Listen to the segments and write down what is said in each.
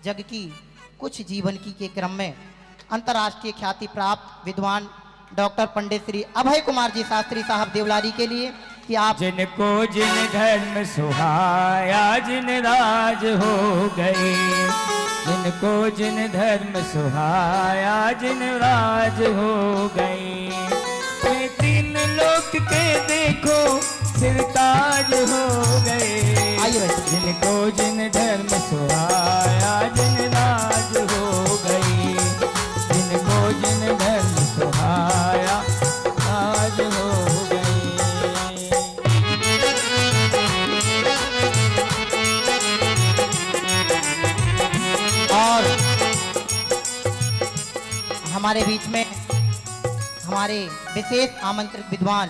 जग की कुछ जीवन की के क्रम में अंतर्राष्ट्रीय ख्याति प्राप्त विद्वान डॉक्टर पंडित श्री अभय कुमार जी शास्त्री साहब देवलारी के लिए कि आप जिनको जिन धर्म सुहाया जिन राज हो गए, जिनको जिन धर्म सुहाया जिन राज हो गए, ये तीन लोक के देखो सिरताज हो गए। जिनको जिन धर्म सुहाया जिन राज हो गई, जिनको जिन धर्म सुहाया राज हो गई। और हमारे बीच में हमारे विशेष आमंत्रित विद्वान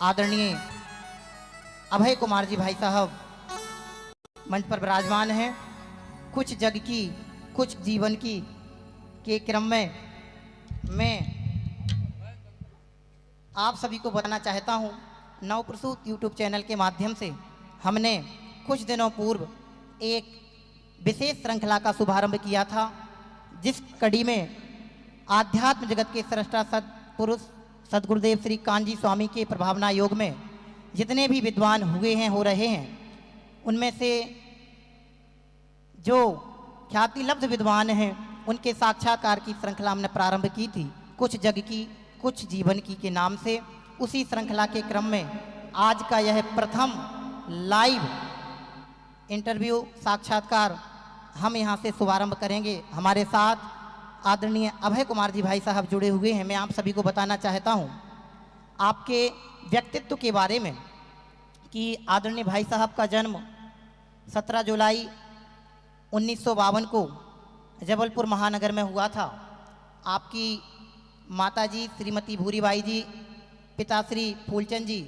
आदरणीय अभय कुमार जी भाई साहब मंच पर विराजमान हैं। कुछ जग की कुछ जीवन की के क्रम में मैं आप सभी को बताना चाहता हूं, नवप्रसूत यूट्यूब चैनल के माध्यम से हमने कुछ दिनों पूर्व एक विशेष श्रृंखला का शुभारंभ किया था, जिस कड़ी में आध्यात्म जगत के सृष्टा सत्पुरुष सदगुरुदेव श्री कांजी स्वामी के प्रभावना योग में जितने भी विद्वान हुए हैं, हो रहे हैं, उनमें से जो ख्याति लब्ध विद्वान हैं उनके साक्षात्कार की श्रृंखला हमने प्रारंभ की थी, कुछ जग की कुछ जीवन की के नाम से। उसी श्रृंखला के क्रम में आज का यह प्रथम लाइव इंटरव्यू साक्षात्कार हम यहाँ से शुभारंभ करेंगे। हमारे साथ आदरणीय अभय कुमार जी भाई साहब जुड़े हुए हैं। मैं आप सभी को बताना चाहता हूँ आपके व्यक्तित्व के बारे में कि आदरणीय भाई साहब का जन्म 17 जुलाई 1952 को जबलपुर महानगर में हुआ था। आपकी माताजी श्रीमती भूरीबाई जी, पिताश्री फूलचंद जी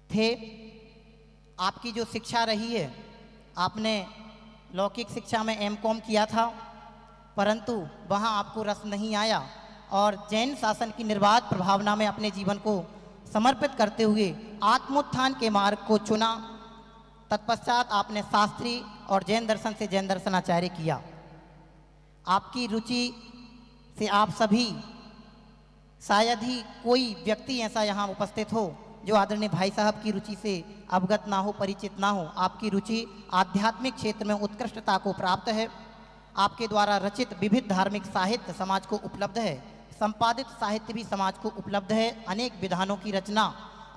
थे। आपकी जो शिक्षा रही है, आपने लौकिक शिक्षा में एमकॉम किया था, परंतु वहाँ आपको रस नहीं आया और जैन शासन की निर्बाध प्रभावना में अपने जीवन को समर्पित करते हुए आत्मोत्थान के मार्ग को चुना। तत्पश्चात आपने शास्त्री और जैन दर्शन से जैन दर्शनाचार्य किया। आपकी रुचि से आप सभी शायद ही कोई व्यक्ति ऐसा यहाँ उपस्थित हो जो आदरणीय भाई साहब की रुचि से अवगत ना हो, परिचित ना हो। आपकी रुचि आध्यात्मिक क्षेत्र में उत्कृष्टता को प्राप्त है। आपके द्वारा रचित विविध धार्मिक साहित्य समाज को उपलब्ध है, संपादित साहित्य भी समाज को उपलब्ध है। अनेक विधानों की रचना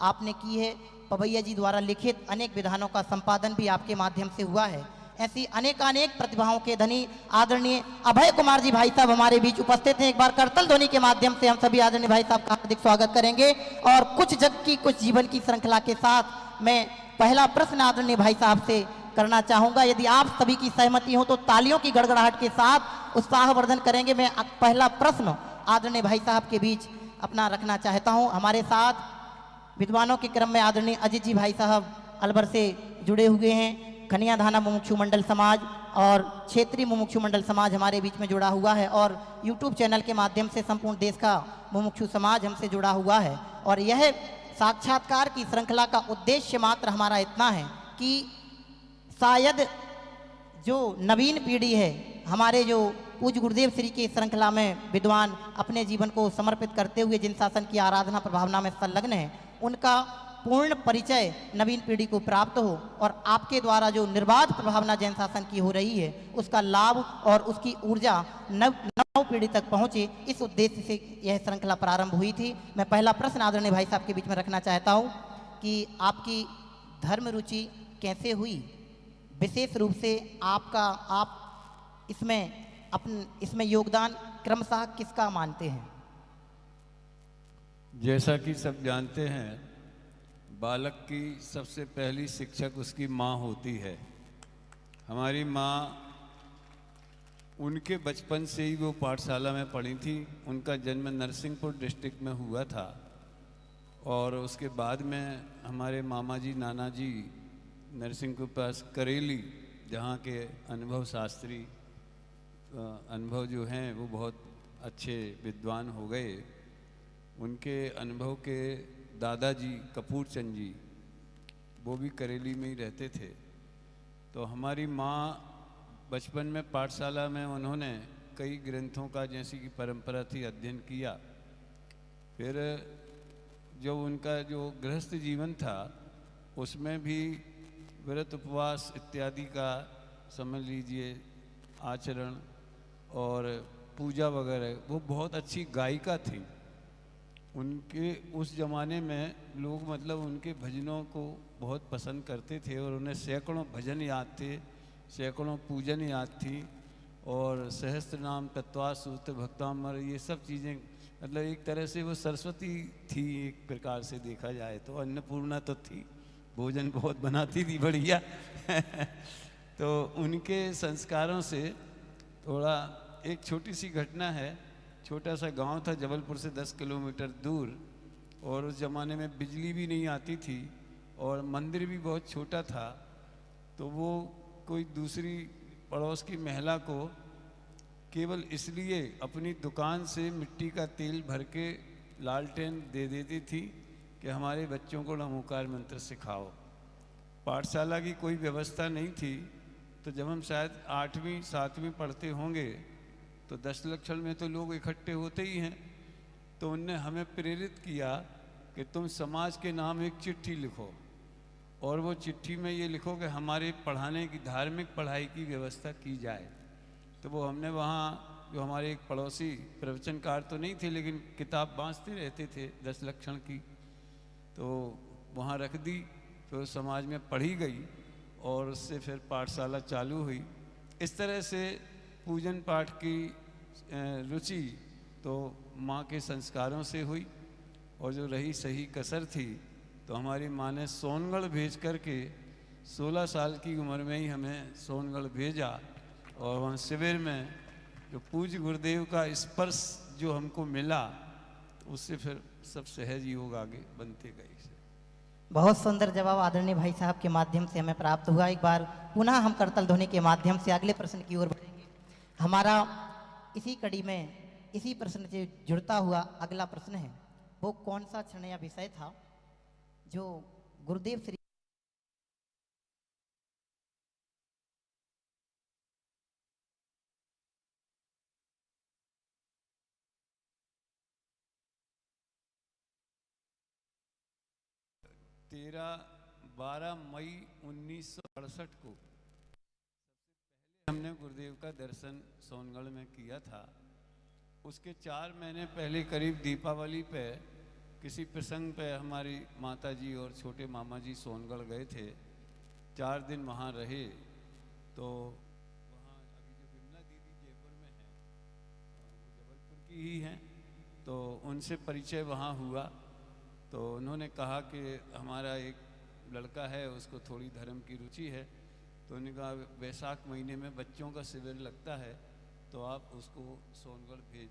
आपने की है, पवैया जी द्वारा लिखित अनेक विधानों का संपादन भी आपके माध्यम से हुआ है। ऐसी अनेकानेक प्रतिभाओं के धनी आदरणीय अभय कुमार जी भाई साहब हमारे बीच उपस्थित हैं। एक बार करतल ध्वनि के माध्यम से हम सभी आदरणीय भाई साहब का हार्दिक स्वागत करेंगे। और कुछ जग की कुछ जीवन की श्रृंखला के साथ मैं पहला प्रश्न आदरणीय भाई साहब से करना चाहूंगा। यदि आप सभी की सहमति हो तो तालियों की गड़गड़ाहट के साथ उत्साहवर्धन करेंगे। मैं पहला प्रश्न आदरणीय भाई साहब के बीच अपना रखना चाहता हूं। हमारे साथ विद्वानों के क्रम में आदरणीय अजित जी भाई साहब अलवर से जुड़े हुए हैं। खनिया धाना मुमुक्षु मंडल समाज और क्षेत्रीय मुमुक्षु मंडल समाज हमारे बीच में जुड़ा हुआ है और यूट्यूब चैनल के माध्यम से संपूर्ण देश का मुमुक्षु समाज हमसे जुड़ा हुआ है। और यह साक्षात्कार की श्रृंखला का उद्देश्य मात्र हमारा इतना है कि शायद जो नवीन पीढ़ी है, हमारे जो पूज्य गुरुदेव श्री की श्रृंखला में विद्वान अपने जीवन को समर्पित करते हुए जिन शासन की आराधना प्रभावना में संलग्न है, उनका पूर्ण परिचय नवीन पीढ़ी को प्राप्त हो और आपके द्वारा जो निर्बाध प्रभावना जैन शासन की हो रही है उसका लाभ और उसकी ऊर्जा नव पीढ़ी तक पहुंचे, इस उद्देश्य से यह श्रृंखला प्रारंभ हुई थी। मैं पहला प्रश्न आदरणीय भाई साहब के बीच में रखना चाहता हूं कि आपकी धर्म रुचि कैसे हुई, विशेष रूप से आप इसमें योगदान क्रमशः किसका मानते हैं? जैसा कि सब जानते हैं, बालक की सबसे पहली शिक्षक उसकी माँ होती है। हमारी माँ, उनके बचपन से ही वो पाठशाला में पढ़ी थी। उनका जन्म नरसिंहपुर डिस्ट्रिक्ट में हुआ था और उसके बाद में हमारे मामा जी नाना जी नरसिंहपुर पास करेली, जहाँ के अनुभव शास्त्री अनुभव जो हैं वो बहुत अच्छे विद्वान हो गए। उनके अनुभव के दादाजी कपूर चंद जी, वो भी करेली में ही रहते थे। तो हमारी माँ बचपन में पाठशाला में उन्होंने कई ग्रंथों का जैसी कि परंपरा थी अध्ययन किया। फिर जो उनका जो गृहस्थ जीवन था उसमें भी व्रत उपवास इत्यादि का समझ लीजिए आचरण और पूजा वगैरह, वो बहुत अच्छी गायिका थी। उनके उस ज़माने में लोग मतलब उनके भजनों को बहुत पसंद करते थे और उन्हें सैकड़ों भजन याद थे, सैकड़ों पूजन याद थी और सहस्त्र नाम तत्वा सूत्र भक्तामर, ये सब चीज़ें मतलब एक तरह से वो सरस्वती थी एक प्रकार से देखा जाए तो। अन्नपूर्णा तो थी, भोजन बहुत बनाती थी बढ़िया तो उनके संस्कारों से थोड़ा एक छोटी सी घटना है। छोटा सा गांव था जबलपुर से 10 किलोमीटर दूर और उस ज़माने में बिजली भी नहीं आती थी और मंदिर भी बहुत छोटा था। तो वो कोई दूसरी पड़ोस की महिला को केवल इसलिए अपनी दुकान से मिट्टी का तेल भर के लालटेन दे देती थी कि हमारे बच्चों को नमोकार मंत्र सिखाओ। पाठशाला की कोई व्यवस्था नहीं थी, तो जब हम शायद 8वीं 7वीं पढ़ते होंगे तो 10 लक्षण में तो लोग इकट्ठे होते ही हैं। तो उनने हमें प्रेरित किया कि तुम समाज के नाम एक चिट्ठी लिखो और वो चिट्ठी में ये लिखो कि हमारे पढ़ाने की धार्मिक पढ़ाई की व्यवस्था की जाए। तो वो हमने वहाँ जो हमारे एक पड़ोसी प्रवचनकार तो नहीं थे लेकिन किताब बाँचते रहते थे 10 लक्षण की, तो वहाँ रख दी। फिर समाज में पढ़ी गई और उससे फिर पाठशाला चालू हुई। इस तरह से पूजन पाठ की रुचि तो माँ के संस्कारों से हुई और जो रही सही कसर थी तो हमारी माँ ने सोनगढ़ भेज कर के 16 साल की उम्र में ही हमें सोनगढ़ भेजा और वहाँ शिविर में जो पूज्य गुरुदेव का स्पर्श जो हमको मिला तो उससे फिर सब सहज योग आगे बनते गए। बहुत सुंदर जवाब आदरणीय भाई साहब के माध्यम से हमें प्राप्त हुआ। एक बार पुनः हम करतल ध्वनि के माध्यम से अगले प्रश्न की ओर बढ़ेंगे। हमारा इसी कड़ी में इसी प्रश्न से जुड़ता हुआ अगला प्रश्न है, वो कौन सा क्षण या विषय था जो गुरुदेव श्री 12 मई 1968 को हमने गुरुदेव का दर्शन सोनगढ़ में किया था। उसके 4 महीने पहले करीब दीपावली पे किसी प्रसंग पे हमारी माता जी और छोटे मामा जी सोनगढ़ गए थे। 4 दिन वहाँ रहे। तो वहाँ अभी जो विमला दीदी जयपुर में हैं, वो जबलपुर की ही हैं, तो उनसे परिचय वहाँ हुआ। तो उन्होंने कहा कि हमारा एक लड़का है, उसको थोड़ी धर्म की रुचि है, तो उन्होंने कहा वैशाख महीने में बच्चों का शिविर लगता है तो आप उसको सोनगढ़ भेज।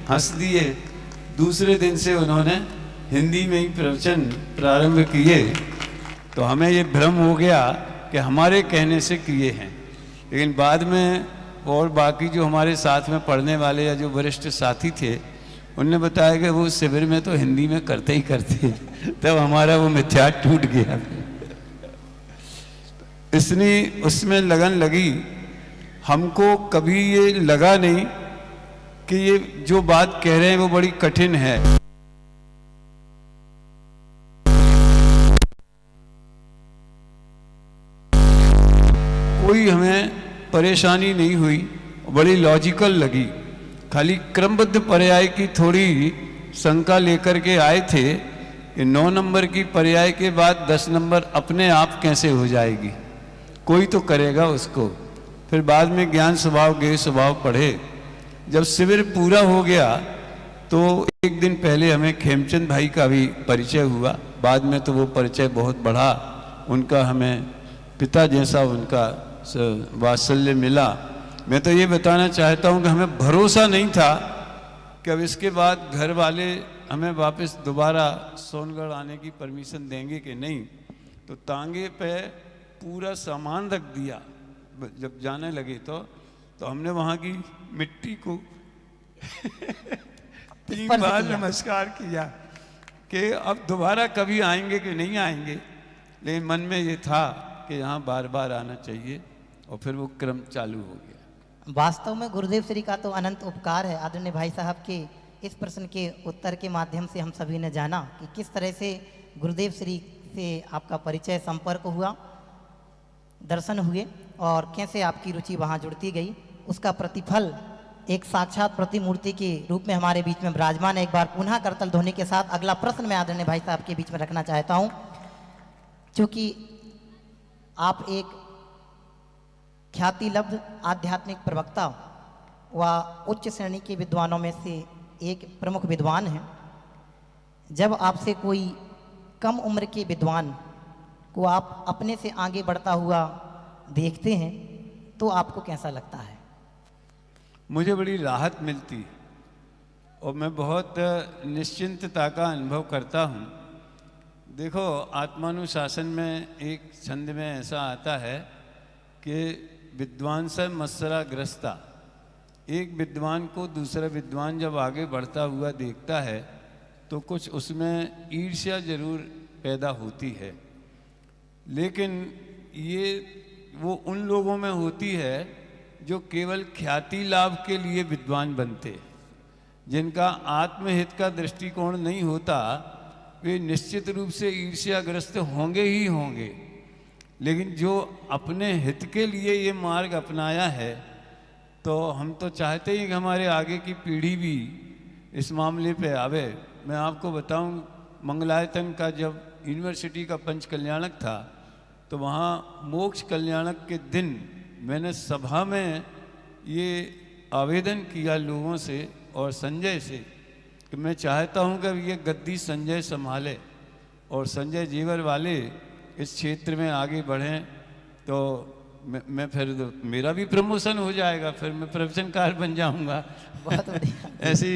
हंस दिए। दूसरे दिन से उन्होंने हिंदी में ही प्रवचन प्रारंभ किए। तो हमें ये भ्रम हो गया कि हमारे कहने से किए हैं, लेकिन बाद में और बाकी जो हमारे साथ में पढ़ने वाले या जो वरिष्ठ साथी थे उनने बताया कि वो शिविर में तो हिंदी में करते ही करते, तब हमारा वो मिथ्या टूट गया। इसलिए उसमें लगन लगी। हमको कभी ये लगा नहीं कि ये जो बात कह रहे हैं वो बड़ी कठिन है। कोई हमें परेशानी नहीं हुई, बड़ी लॉजिकल लगी। खाली क्रमबद्ध पर्याय की थोड़ी शंका लेकर के आए थे कि 9 नंबर की पर्याय के बाद 10 नंबर अपने आप कैसे हो जाएगी, कोई तो करेगा उसको। फिर बाद में ज्ञान स्वभाव गेय स्वभाव पढ़े। जब शिविर पूरा हो गया तो एक दिन पहले हमें खेमचंद भाई का भी परिचय हुआ। बाद में तो वो परिचय बहुत बढ़ा, उनका हमें पिता जैसा उनका वात्सल्य मिला। मैं तो ये बताना चाहता हूँ कि हमें भरोसा नहीं था कि अब इसके बाद घर वाले हमें वापस दोबारा सोनगढ़ आने की परमिशन देंगे कि नहीं। तो तांगे पे पूरा सामान रख दिया। जब जाने लगे तो हमने वहाँ की मिट्टी को 3 बार नमस्कार किया कि अब दोबारा कभी आएंगे कि नहीं आएंगे। लेकिन मन में ये था कि यहाँ बार बार आना चाहिए, और फिर वो क्रम चालू हो गया। वास्तव में गुरुदेव श्री का तो अनंत उपकार है। आदरणीय भाई साहब के इस प्रश्न के उत्तर के माध्यम से हम सभी ने जाना कि किस तरह से गुरुदेव श्री से आपका परिचय संपर्क हुआ, दर्शन हुए और कैसे आपकी रुचि वहाँ जुड़ती गई। उसका प्रतिफल एक साक्षात प्रतिमूर्ति के रूप में हमारे बीच में विराजमान है। एक बार पुनः करतल ध्वनि के साथ अगला प्रश्न मैं आदरणीय भाई साहब के बीच में रखना चाहता हूँ। क्योंकि आप एक ख्यातिलब्ध आध्यात्मिक प्रवक्ता व उच्च श्रेणी के विद्वानों में से एक प्रमुख विद्वान हैं। जब आपसे कोई कम उम्र के विद्वान को आप अपने से आगे बढ़ता हुआ देखते हैं तो आपको कैसा लगता है? मुझे बड़ी राहत मिलती और मैं बहुत निश्चिंतता का अनुभव करता हूँ। देखो, आत्मानुशासन में एक छंद में ऐसा आता है कि विद्वान से मत्सरा ग्रस्ता। एक विद्वान को दूसरा विद्वान जब आगे बढ़ता हुआ देखता है तो कुछ उसमें ईर्ष्या जरूर पैदा होती है, लेकिन ये वो उन लोगों में होती है जो केवल ख्याति लाभ के लिए विद्वान बनते, जिनका आत्महित का दृष्टिकोण नहीं होता। वे निश्चित रूप से ईर्ष्याग्रस्त होंगे ही होंगे, लेकिन जो अपने हित के लिए ये मार्ग अपनाया है, तो हम तो चाहते ही कि हमारे आगे की पीढ़ी भी इस मामले पे आवे। मैं आपको बताऊं, मंगलायतन का जब यूनिवर्सिटी का पंच कल्याणक था तो वहाँ मोक्ष कल्याणक के दिन मैंने सभा में ये आवेदन किया लोगों से और संजय से कि मैं चाहता हूँ कि ये गद्दी संजय संभाले और संजय जीवर वाले इस क्षेत्र में आगे बढ़ें, तो मैं फिर मेरा भी प्रमोशन हो जाएगा, फिर मैं प्रवचनकार बन जाऊँगा। बहुत बढ़िया। ऐसी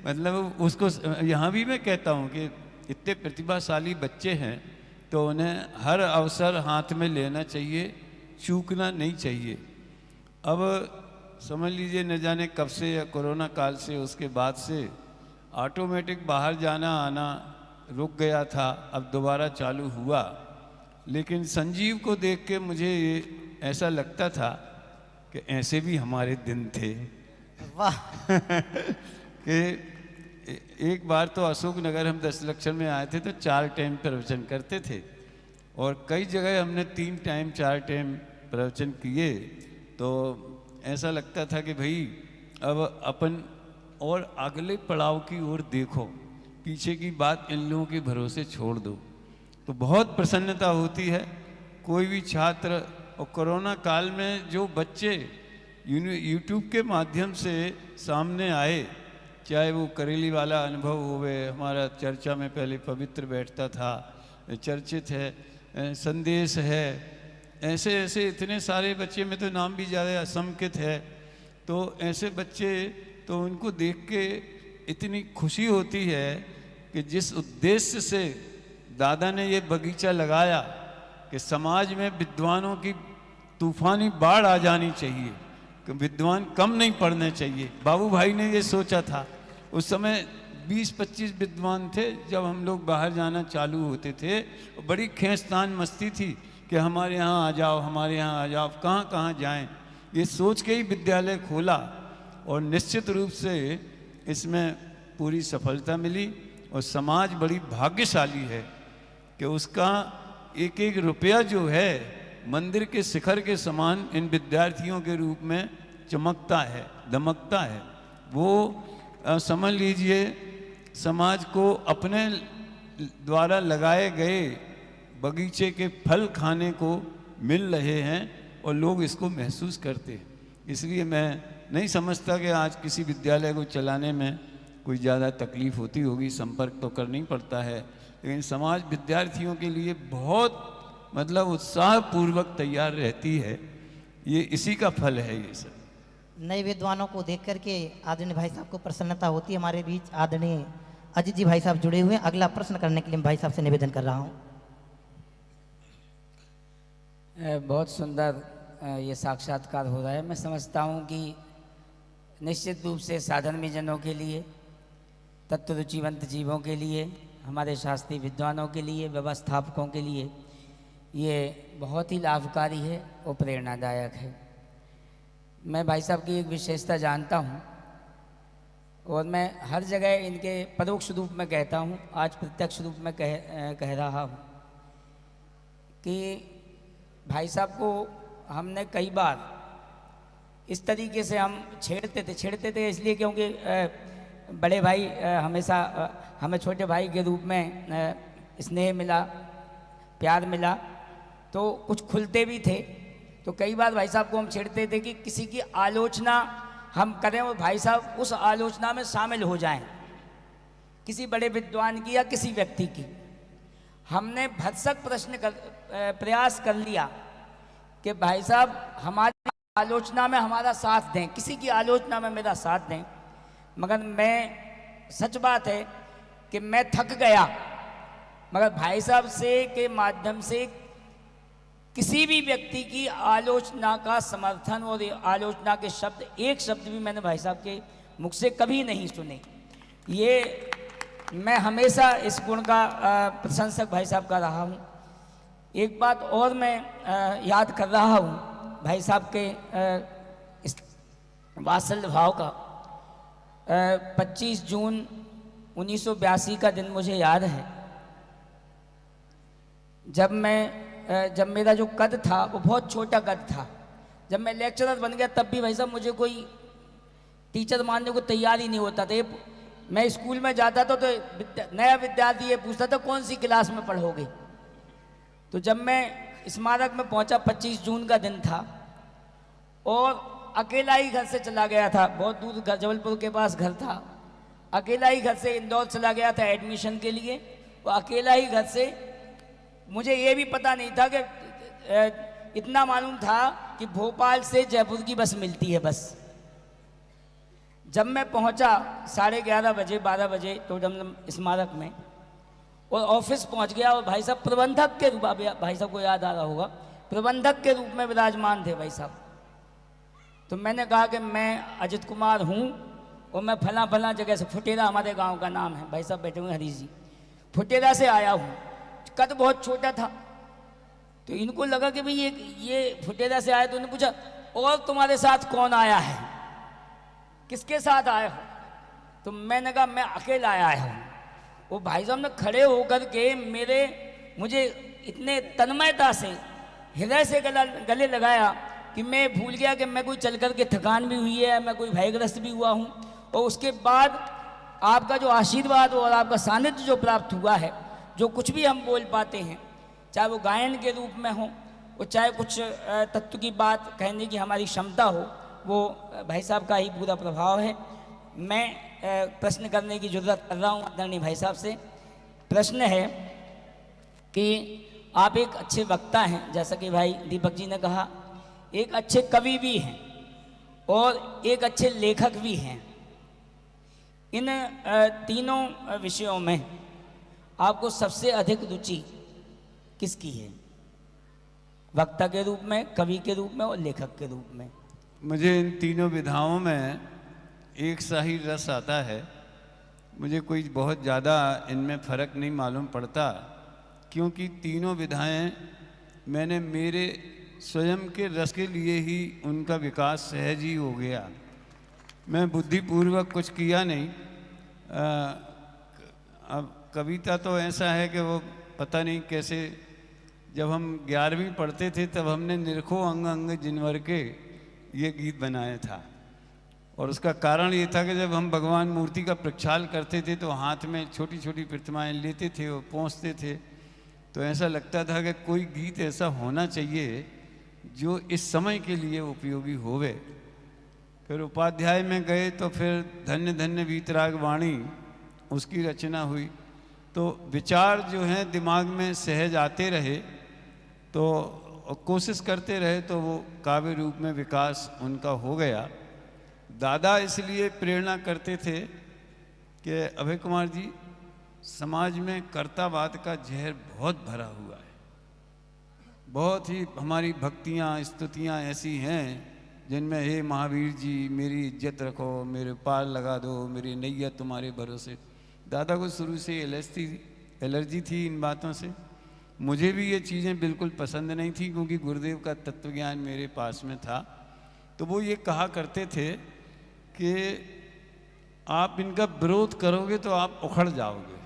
मतलब उसको यहाँ भी मैं कहता हूँ कि इतने प्रतिभाशाली बच्चे हैं तो उन्हें हर अवसर हाथ में लेना चाहिए, चूकना नहीं चाहिए। अब समझ लीजिए न जाने कब से या कोरोना काल से उसके बाद से ऑटोमेटिक बाहर जाना आना रुक गया था, अब दोबारा चालू हुआ। लेकिन संजीव को देख के मुझे ये ऐसा लगता था कि ऐसे भी हमारे दिन थे। वाह। कि एक बार तो अशोक नगर हम 10 लक्षण में आए थे तो 4 टाइम प्रवचन करते थे, और कई जगह हमने 3 टाइम 4 टाइम प्रवचन किए। तो ऐसा लगता था कि भाई अब अपन और अगले पड़ाव की ओर देखो, पीछे की बात इन लोगों के भरोसे छोड़ दो। तो बहुत प्रसन्नता होती है। कोई भी छात्र, और कोरोना काल में जो बच्चे यूट्यूब के माध्यम से सामने आए, चाहे वो करेली वाला अनुभव होवे, हमारा चर्चा में पहले पवित्र बैठता था, चर्चित है, संदेश है, ऐसे ऐसे इतने सारे बच्चे में तो नाम भी ज़्यादा असंकित है। तो ऐसे बच्चे तो उनको देख के इतनी खुशी होती है कि जिस उद्देश्य से दादा ने ये बगीचा लगाया कि समाज में विद्वानों की तूफानी बाढ़ आ जानी चाहिए, कि विद्वान कम नहीं पढ़ने चाहिए। बाबू भाई ने ये सोचा था। उस समय 20-25 विद्वान थे जब हम लोग बाहर जाना चालू होते थे। बड़ी खींचतान मस्ती थी कि हमारे यहाँ आ जाओ, हमारे यहाँ आ जाओ, कहाँ कहाँ जाएं। ये सोच के ही विद्यालय खोला और निश्चित रूप से इसमें पूरी सफलता मिली। और समाज बड़ी भाग्यशाली है कि उसका एक एक रुपया जो है मंदिर के शिखर के समान इन विद्यार्थियों के रूप में चमकता है, दमकता है। वो समझ लीजिए समाज को अपने द्वारा लगाए गए बगीचे के फल खाने को मिल रहे हैं और लोग इसको महसूस करते हैं। इसलिए मैं नहीं समझता कि आज किसी विद्यालय को चलाने में कोई ज़्यादा तकलीफ होती होगी। संपर्क तो करना ही पड़ता है, लेकिन समाज विद्यार्थियों के लिए बहुत मतलब उत्साहपूर्वक तैयार रहती है। ये इसी का फल है ये सब। नए विद्वानों को देख करके आदरणीय भाई साहब को प्रसन्नता होती है। हमारे बीच आदरणीय अजीत जी भाई साहब जुड़े हुए हैं। अगला प्रश्न करने के लिए मैं भाई साहब से निवेदन कर रहा हूँ। बहुत सुंदर ये साक्षात्कार हो रहा है। मैं समझता हूँ कि निश्चित रूप से साधर्मी जनों के लिए, तत्व रुचिवंत जीवों के लिए, हमारे शास्त्रीय विद्वानों के लिए, व्यवस्थापकों के लिए ये बहुत ही लाभकारी है और प्रेरणादायक है। मैं भाई साहब की एक विशेषता जानता हूँ और मैं हर जगह इनके परोक्ष रूप में कहता हूँ, आज प्रत्यक्ष रूप में कह रहा हूँ कि भाई साहब को हमने कई बार इस तरीके से हम छेड़ते थे इसलिए क्योंकि बड़े भाई हमेशा हमें छोटे भाई के रूप में स्नेह मिला, प्यार मिला, तो कुछ खुलते भी थे। तो कई बार भाई साहब को हम छेड़ते थे कि किसी की आलोचना हम करें और भाई साहब उस आलोचना में शामिल हो जाएं, किसी बड़े विद्वान की या किसी व्यक्ति की। हमने भरसक प्रयास कर लिया कि भाई साहब हमारी आलोचना में हमारा साथ दें, किसी की आलोचना में मेरा साथ दें। मगर मैं सच बात है कि मैं थक गया, मगर भाई साहब से के माध्यम से किसी भी व्यक्ति की आलोचना का समर्थन और आलोचना के शब्द, एक शब्द भी मैंने भाई साहब के मुख से कभी नहीं सुने। ये मैं हमेशा इस गुण का प्रशंसक भाई साहब का रहा हूँ। एक बात और मैं याद कर रहा हूँ भाई साहब के इस वात्सल्य भाव का। 25 जून 1982 का दिन मुझे याद है, जब मेरा जो कद था वो बहुत छोटा कद था। जब मैं लेक्चरर बन गया तब भी भाई साहब मुझे कोई टीचर मानने को तैयार ही नहीं होता था। मैं स्कूल में जाता था तो नया विद्यार्थी ये पूछता था कौन सी क्लास में पढ़ोगे। तो जब मैं स्मारक में पहुंचा, 25 जून का दिन था और अकेला ही घर से चला गया था, बहुत दूर जबलपुर के पास घर था। अकेला ही घर से इंदौर चला गया था एडमिशन के लिए। वो अकेला ही घर से, मुझे ये भी पता नहीं था कि इतना मालूम था कि भोपाल से जयपुर की बस मिलती है बस। जब मैं पहुंचा 11:30 बजे 12 बजे टोडम स्मारक में और ऑफिस पहुंच गया और भाई साहब प्रबंधक के रूप, भाई साहब को याद आ रहा होगा, प्रबंधक के रूप में विराजमान थे भाई साहब। तो मैंने कहा कि मैं अजित कुमार हूँ और मैं फला जगह से, फुटेरा हमारे गांव का नाम है, भाई साहब बैठे हुए हरीश जी, फुटेरा से आया हूँ। कद बहुत छोटा था तो इनको लगा कि भाई ये फुटेरा से आया। तो उन्होंने पूछा और तुम्हारे साथ कौन आया है, किसके साथ आया हो? तो मैंने कहा मैं अकेला आया हूँ। वो भाई साहब ने खड़े होकर के मुझे इतने तन्मयता से हृदय से गले लगाया कि मैं भूल गया कि मैं कोई चल कर के थकान भी हुई है, मैं कोई भयग्रस्त भी हुआ हूँ। और उसके बाद आपका जो आशीर्वाद और आपका सानिध्य जो प्राप्त हुआ है, जो कुछ भी हम बोल पाते हैं, चाहे वो गायन के रूप में हो, वो चाहे कुछ तत्व की बात कहने की हमारी क्षमता हो, वो भाई साहब का ही पूरा प्रभाव है। मैं प्रश्न करने की जरूरत कर रहा हूँ आदरणीय भाई साहब से। प्रश्न है कि आप एक अच्छे वक्ता हैं, जैसा कि भाई दीपक जी ने कहा, एक अच्छे कवि भी हैं और एक अच्छे लेखक भी हैं। इन तीनों विषयों में आपको सबसे अधिक रुचि किसकी है? वक्ता के रूप में, कवि के रूप में और लेखक के रूप में? मुझे इन तीनों विधाओं में एक सा ही रस आता है। मुझे कोई बहुत ज़्यादा इनमें फ़र्क नहीं मालूम पड़ता, क्योंकि तीनों विधाएं मैंने मेरे स्वयं के रस के लिए ही उनका विकास सहज ही हो गया। मैं बुद्धिपूर्वक कुछ किया नहीं। अब कविता तो ऐसा है कि वो पता नहीं कैसे, जब हम 11वीं पढ़ते थे तब हमने निरखो अंग अंग जिनवर के ये गीत बनाया था। और उसका कारण ये था कि जब हम भगवान मूर्ति का प्रक्षाल करते थे तो हाथ में छोटी छोटी प्रतिमाएं लेते थे और पहुँचते थे, तो ऐसा लगता था कि कोई गीत ऐसा होना चाहिए जो इस समय के लिए उपयोगी होवे। फिर उपाध्याय में गए तो फिर धन्य धन्य वीतराग वाणी उसकी रचना हुई। तो विचार जो हैं दिमाग में सहज आते रहे, तो कोशिश करते रहे, तो वो काव्य रूप में विकास उनका हो गया। दादा इसलिए प्रेरणा करते थे कि अभय कुमार जी, समाज में कर्तावाद का जहर बहुत भरा हुआ है। बहुत ही हमारी भक्तियाँ स्तुतियाँ ऐसी हैं जिनमें हे महावीर जी मेरी इज्जत रखो, मेरे पार लगा दो, मेरी नैया तुम्हारे भरोसे। दादा को शुरू से एलर्जी थी इन बातों से। मुझे भी ये चीज़ें बिल्कुल पसंद नहीं थी, क्योंकि गुरुदेव का तत्वज्ञान मेरे पास में था। तो वो ये कहा करते थे कि आप इनका विरोध करोगे तो आप उखड़ जाओगे,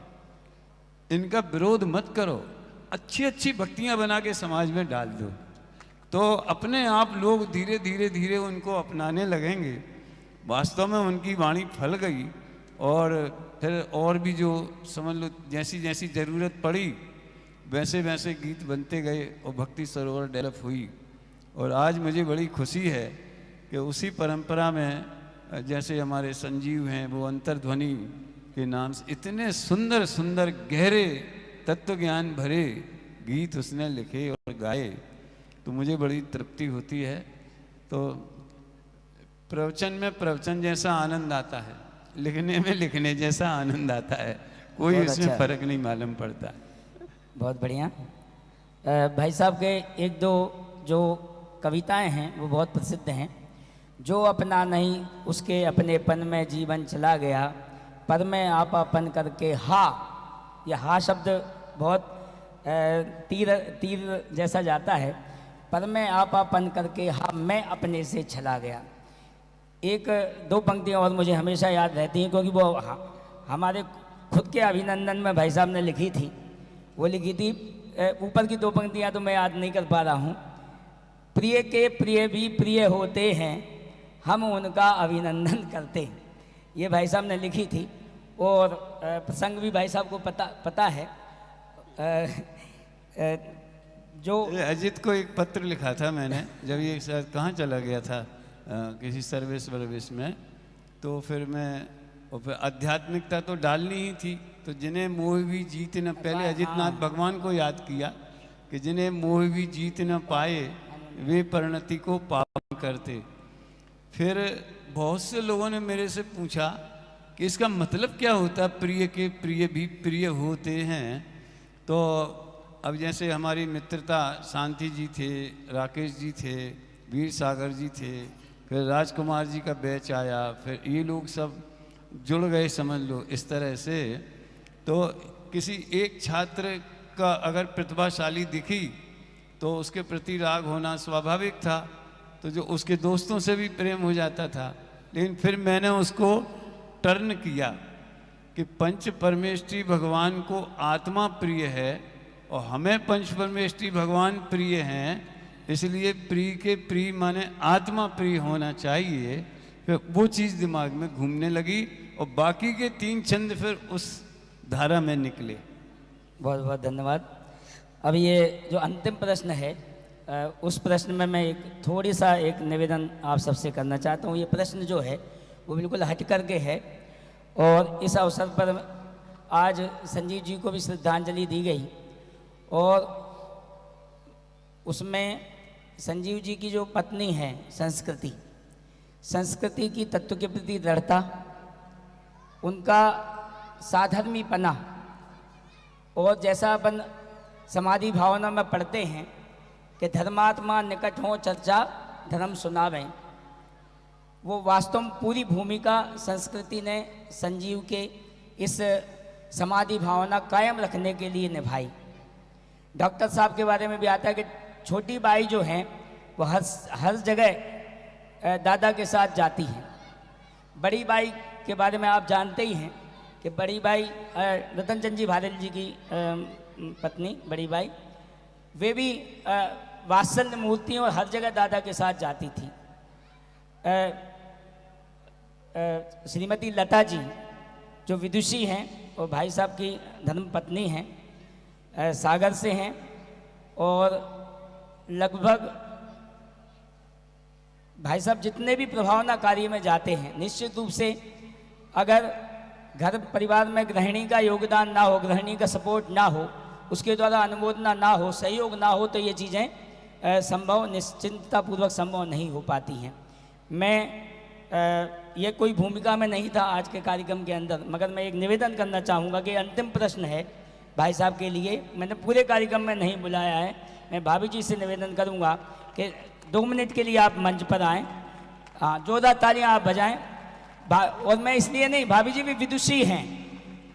इनका विरोध मत करो, अच्छी अच्छी भक्तियां बना के समाज में डाल दो, तो अपने आप लोग धीरे धीरे धीरे उनको अपनाने लगेंगे। वास्तव में उनकी वाणी फल गई, और फिर और भी जो समझ लो जैसी जैसी ज़रूरत पड़ी वैसे वैसे गीत बनते गए और भक्ति सरोवर डेवलप हुई। और आज मुझे बड़ी खुशी है कि उसी परंपरा में जैसे हमारे संजीव हैं, वो अंतर्ध्वनि के नाम से इतने सुंदर सुंदर गहरे तत्व ज्ञान भरे गीत उसने लिखे और गाए, तो मुझे बड़ी तृप्ति होती है। तो प्रवचन में प्रवचन जैसा आनंद आता है, लिखने में लिखने जैसा आनंद आता है, कोई बहुत इसमें अच्छा। फर्क नहीं मालूम पड़ता। बहुत बढ़िया। भाई साहब के एक दो जो कविताएं हैं वो बहुत प्रसिद्ध हैं। जो अपना नहीं उसके अपनेपन में जीवन चला गया, पर में आपापन करके हा। यह हा शब्द बहुत तीर जैसा जाता है। पर में आपापन करके हा मैं अपने से चला गया। एक दो पंक्तियाँ और मुझे हमेशा याद रहती हैं, क्योंकि वो हमारे खुद के अभिनंदन में भाई साहब ने लिखी थी। वो लिखी थी, ऊपर की दो पंक्तियाँ तो मैं याद नहीं कर पा रहा हूँ। प्रिय के प्रिय भी प्रिय होते हैं, हम उनका अभिनंदन करते हैं। ये भाई साहब ने लिखी थी, और प्रसंग भी भाई साहब को पता है। जो अजित को एक पत्र लिखा था मैंने, जब ये शायद कहाँ चला गया था, किसी सर्विस में, तो फिर मैं और फिर आध्यात्मिकता तो डालनी ही थी। तो जिन्हें मोह भी जीत न, पहले अजितनाथ भगवान को याद किया कि जिन्हें मोह भी जीत न पाए वे परिणति को पावन करते। फिर बहुत से लोगों ने मेरे से पूछा कि इसका मतलब क्या होता है, प्रिय के प्रिय भी प्रिय होते हैं। तो अब जैसे हमारी मित्रता शांति जी थे, राकेश जी थे, वीर सागर जी थे, फिर राजकुमार जी का बैच आया, फिर ये लोग सब जुड़ गए समझ लो इस तरह से। तो किसी एक छात्र का अगर प्रतिभाशाली दिखी तो उसके प्रति राग होना स्वाभाविक था, तो जो उसके दोस्तों से भी प्रेम हो जाता था। लेकिन फिर मैंने उसको टर्न किया कि पंच परमेष्ठी भगवान को आत्मा प्रिय है और हमें पंच परमेष्ठी भगवान प्रिय हैं, इसलिए प्रिय के प्रिय माने आत्मा प्रिय होना चाहिए। फिर वो चीज़ दिमाग में घूमने लगी और बाकी के 3 छंद फिर उस धारा में निकले। बहुत बहुत धन्यवाद। अब ये जो अंतिम प्रश्न है, उस प्रश्न में मैं एक थोड़ी सा एक निवेदन आप सबसे करना चाहता हूँ। ये प्रश्न जो है वो बिल्कुल हट करके है, और इस अवसर पर आज संजीव जी को भी श्रद्धांजलि दी गई, और उसमें संजीव जी की जो पत्नी है संस्कृति की तत्व के प्रति दृढ़ता, उनका साधर्मीपना, और जैसा अपन समाधि भावना में पढ़ते हैं कि धर्मात्मा निकट हो चर्चा धर्म सुनावें, वो वास्तव में पूरी भूमिका संस्कृति ने संजीव के इस समाधि भावना कायम रखने के लिए निभाई। डॉक्टर साहब के बारे में भी आता है कि छोटी बाई जो हैं वो हर जगह दादा के साथ जाती हैं। बड़ी बाई के बारे में आप जानते ही हैं कि बड़ी बाई रतन चंद जी भारल जी की पत्नी बड़ी बाई, वे भी वात्सल्य मूर्ति और हर जगह दादा के साथ जाती थी। श्रीमती लता जी जो विदुषी हैं और भाई साहब की धर्म पत्नी हैं, सागर से हैं, और लगभग भाई साहब जितने भी प्रभावना कार्य में जाते हैं, निश्चित रूप से अगर घर परिवार में गृहिणी का योगदान ना हो, गृहिणी का सपोर्ट ना हो, उसके द्वारा अनुमोदना ना हो, सहयोग ना हो, तो ये चीज़ें संभव निश्चिंततापूर्वक संभव नहीं हो पाती हैं। मैं ये कोई भूमिका में नहीं था आज के कार्यक्रम के अंदर, मगर मैं एक निवेदन करना चाहूँगा कि अंतिम प्रश्न है भाई साहब के लिए। मैंने पूरे कार्यक्रम में नहीं बुलाया है, मैं भाभी जी से निवेदन करूँगा कि 2 मिनट के लिए आप मंच पर आएँ। हाँ, जोरदार तालियां आप बजाएं। और मैं इसलिए नहीं, भाभी जी भी विदुषी हैं,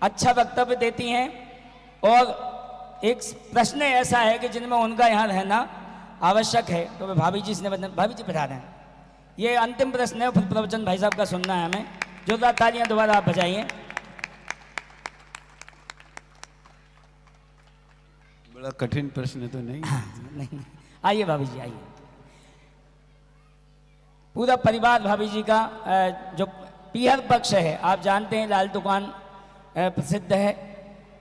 अच्छा वक्तव्य देती हैं, और एक प्रश्न ऐसा है कि जिनमें उनका यहाँ रहना आवश्यक है, तो मैं भाभी जी से निवेदन, भाभी जी बता रहे हैं, ये अंतिम प्रश्न है, फिर प्रवचन भाई साहब का सुनना है हमें। जोरदार तालियां दोबारा आप बजाइए। बड़ा कठिन प्रश्न तो नहीं? नहीं, आइए भाभी जी आइए। पूरा परिवार भाभी जी का जो पीहर पक्ष है, आप जानते हैं लाल दुकान प्रसिद्ध है,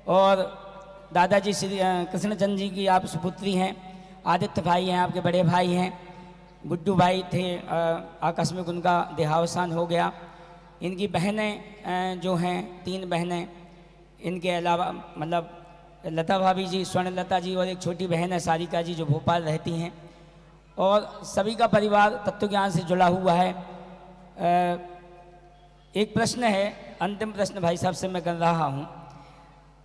और दादाजी श्री कृष्णचंद जी की आप सुपुत्री हैं, आदित्य भाई हैं, आपके बड़े भाई हैं, गुड्डू भाई थे, आकस्मिक उनका देहावसान हो गया। इनकी बहनें जो हैं 3 बहनें, इनके अलावा मतलब लता भाभी जी, स्वर्ण लता जी, और एक छोटी बहन है सारिका जी जो भोपाल रहती हैं, और सभी का परिवार तत्व ज्ञान से जुड़ा हुआ है। एक प्रश्न है, अंतिम प्रश्न भाई साहब से मैं कर रहा हूँ।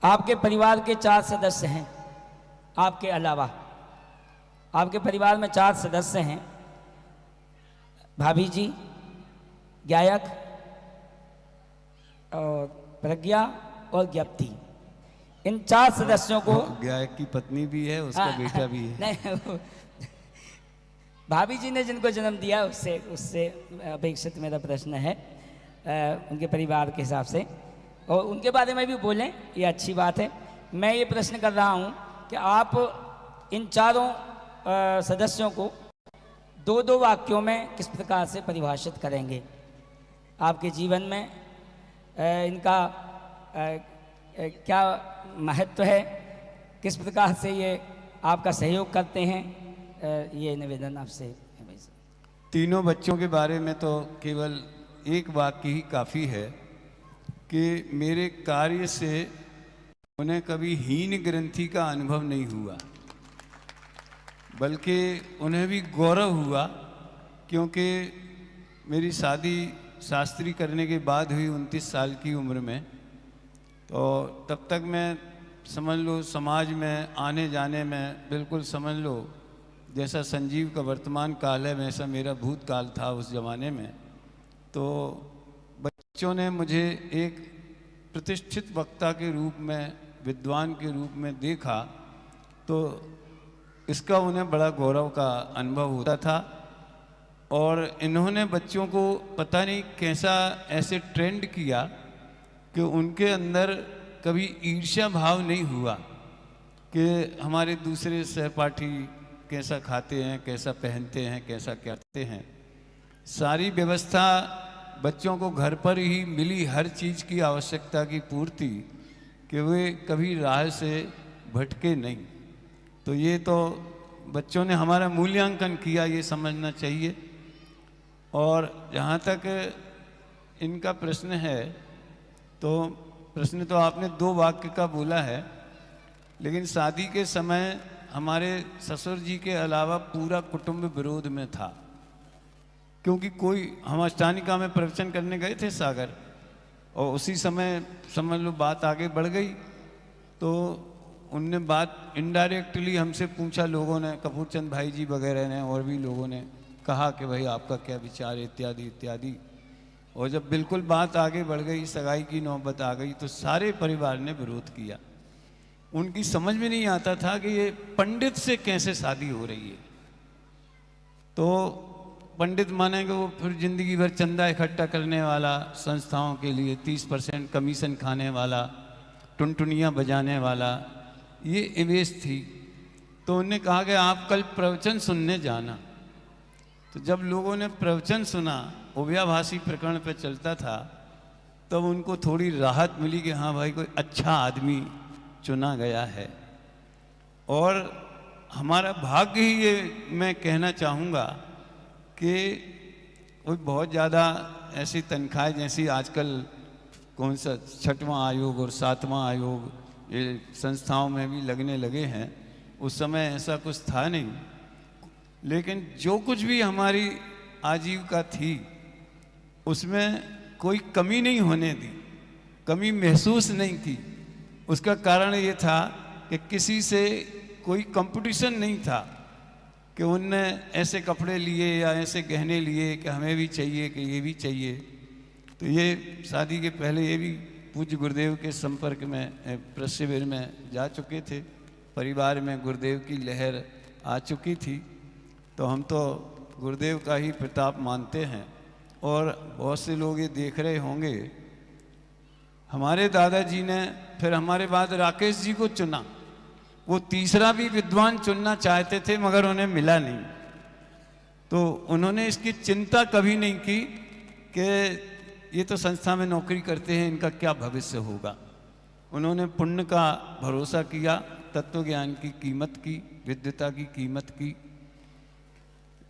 आपके परिवार के 4 सदस्य हैं, आपके अलावा आपके परिवार में 4 सदस्य हैं, भाभी जी, गायक और प्रज्ञा और ज्ञप्ति। इन 4 सदस्यों को, गायक की पत्नी भी है, उसका बेटा भी है। नहीं, भाभी जी ने जिनको जन्म दिया उससे अपेक्षित मेरा प्रश्न है, उनके परिवार के हिसाब से, और उनके बारे में भी बोलें, ये अच्छी बात है। मैं ये प्रश्न कर रहा हूँ कि आप इन 4 सदस्यों को 2-2 वाक्यों में किस प्रकार से परिभाषित करेंगे? आपके जीवन में इनका क्या महत्व है, किस प्रकार से ये आपका सहयोग करते हैं, ये निवेदन आपसे है भाई साहब। तीनों बच्चों के बारे में तो केवल एक वाक्य ही काफ़ी है कि मेरे कार्य से उन्हें कभी हीन ग्रंथि का अनुभव नहीं हुआ, बल्कि उन्हें भी गौरव हुआ, क्योंकि मेरी शादी शास्त्री करने के बाद हुई 29 साल की उम्र में। तो तब तक मैं समझ लो समाज में आने जाने में बिल्कुल समझ लो जैसा संजीव का वर्तमान काल है वैसा मेरा भूतकाल था उस ज़माने में। तो बच्चों ने मुझे एक प्रतिष्ठित वक्ता के रूप में, विद्वान के रूप में देखा, तो इसका उन्हें बड़ा गौरव का अनुभव होता था। और इन्होंने बच्चों को पता नहीं कैसा ऐसे ट्रेंड किया कि उनके अंदर कभी ईर्ष्या भाव नहीं हुआ कि हमारे दूसरे सहपाठी कैसा खाते हैं, कैसा पहनते हैं, कैसा करते हैं। सारी व्यवस्था बच्चों को घर पर ही मिली, हर चीज़ की आवश्यकता की पूर्ति, कि वे कभी राह से भटके नहीं। तो ये तो बच्चों ने हमारा मूल्यांकन किया, ये समझना चाहिए। और जहाँ तक इनका प्रश्न है, तो प्रश्न तो आपने 2 वाक्य का बोला है, लेकिन शादी के समय हमारे ससुर जी के अलावा पूरा कुटुंब विरोध में था, क्योंकि कोई, हम अष्टानिका में प्रवचन करने गए थे सागर, और उसी समय समझ लो बात आगे बढ़ गई, तो उनने बात इनडायरेक्टली हमसे पूछा, लोगों ने, कपूरचंद भाई जी वगैरह ने और भी लोगों ने कहा कि भाई आपका क्या विचार है, इत्यादि इत्यादि। और जब बिल्कुल बात आगे बढ़ गई, सगाई की नौबत आ गई, तो सारे परिवार ने विरोध किया। उनकी समझ में नहीं आता था कि ये पंडित से कैसे शादी हो रही है। तो पंडित माने कि वो फिर जिंदगी भर चंदा इकट्ठा करने वाला, संस्थाओं के लिए 30% कमीशन खाने वाला, टुनटुनियाँ बजाने वाला, ये इमेज थी। तो उन्होंने कहा कि आप कल प्रवचन सुनने जाना। तो जब लोगों ने प्रवचन सुना, उभयाभाषी प्रकरण पे चलता था, तब उनको थोड़ी राहत मिली कि हाँ भाई, कोई अच्छा आदमी चुना गया है। और हमारा भाग्य ही ये मैं कहना चाहूँगा कि कोई बहुत ज़्यादा ऐसी तनख्वाह जैसी आजकल कौन सा 6वां आयोग और 7वां आयोग ये संस्थाओं में भी लगने लगे हैं, उस समय ऐसा कुछ था नहीं। लेकिन जो कुछ भी हमारी आजीविका थी उसमें कोई कमी नहीं होने दी, कमी महसूस नहीं की। उसका कारण ये था कि किसी से कोई कंपटीशन नहीं था कि उनने ऐसे कपड़े लिए या ऐसे गहने लिए कि हमें भी चाहिए, कि ये भी चाहिए। तो ये शादी के पहले ये भी पूज्य गुरुदेव के संपर्क में शिविर में जा चुके थे, परिवार में गुरुदेव की लहर आ चुकी थी। तो हम तो गुरुदेव का ही प्रताप मानते हैं। और बहुत से लोग ये देख रहे होंगे, हमारे दादाजी ने फिर हमारे बाद राकेश जी को चुना। वो तीसरा भी विद्वान चुनना चाहते थे मगर उन्हें मिला नहीं। तो उन्होंने इसकी चिंता कभी नहीं की कि ये तो संस्था में नौकरी करते हैं, इनका क्या भविष्य होगा। उन्होंने पुण्य का भरोसा किया, तत्व ज्ञान की कीमत की, विद्वता की कीमत की।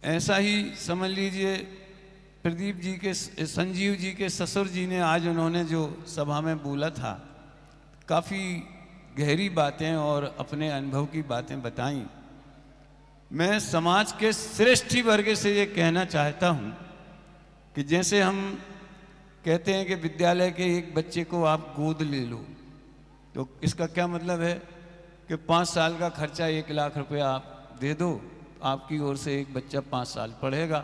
ऐसा ही समझ लीजिए प्रदीप जी के, संजीव जी के ससुर जी ने आज उन्होंने जो सभा में बोला था, काफ़ी गहरी बातें और अपने अनुभव की बातें बताई। मैं समाज के श्रेष्ठ वर्ग से ये कहना चाहता हूँ कि जैसे हम कहते हैं कि विद्यालय के एक बच्चे को आप गोद ले लो, तो इसका क्या मतलब है कि 5 साल का खर्चा 1 लाख रुपया आप दे दो, आपकी ओर से एक बच्चा 5 साल पढ़ेगा।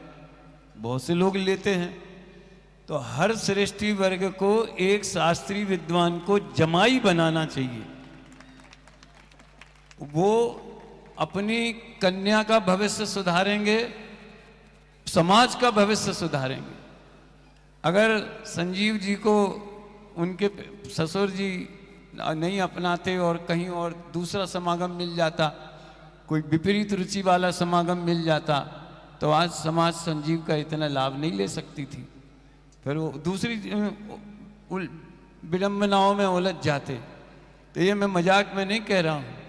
बहुत से लोग लेते हैं। तो हर श्रेष्ठी वर्ग को एक शास्त्रीय विद्वान को जमाई बनाना चाहिए। वो अपनी कन्या का भविष्य सुधारेंगे, समाज का भविष्य सुधारेंगे। अगर संजीव जी को उनके ससुर जी नहीं अपनाते और कहीं और दूसरा समागम मिल जाता, कोई विपरीत रुचि वाला समागम मिल जाता, तो आज समाज संजीव का इतना लाभ नहीं ले सकती थी। फिर वो दूसरी विडंबनाओं में उलझ जाते। तो ये मैं मजाक में नहीं कह रहा हूँ।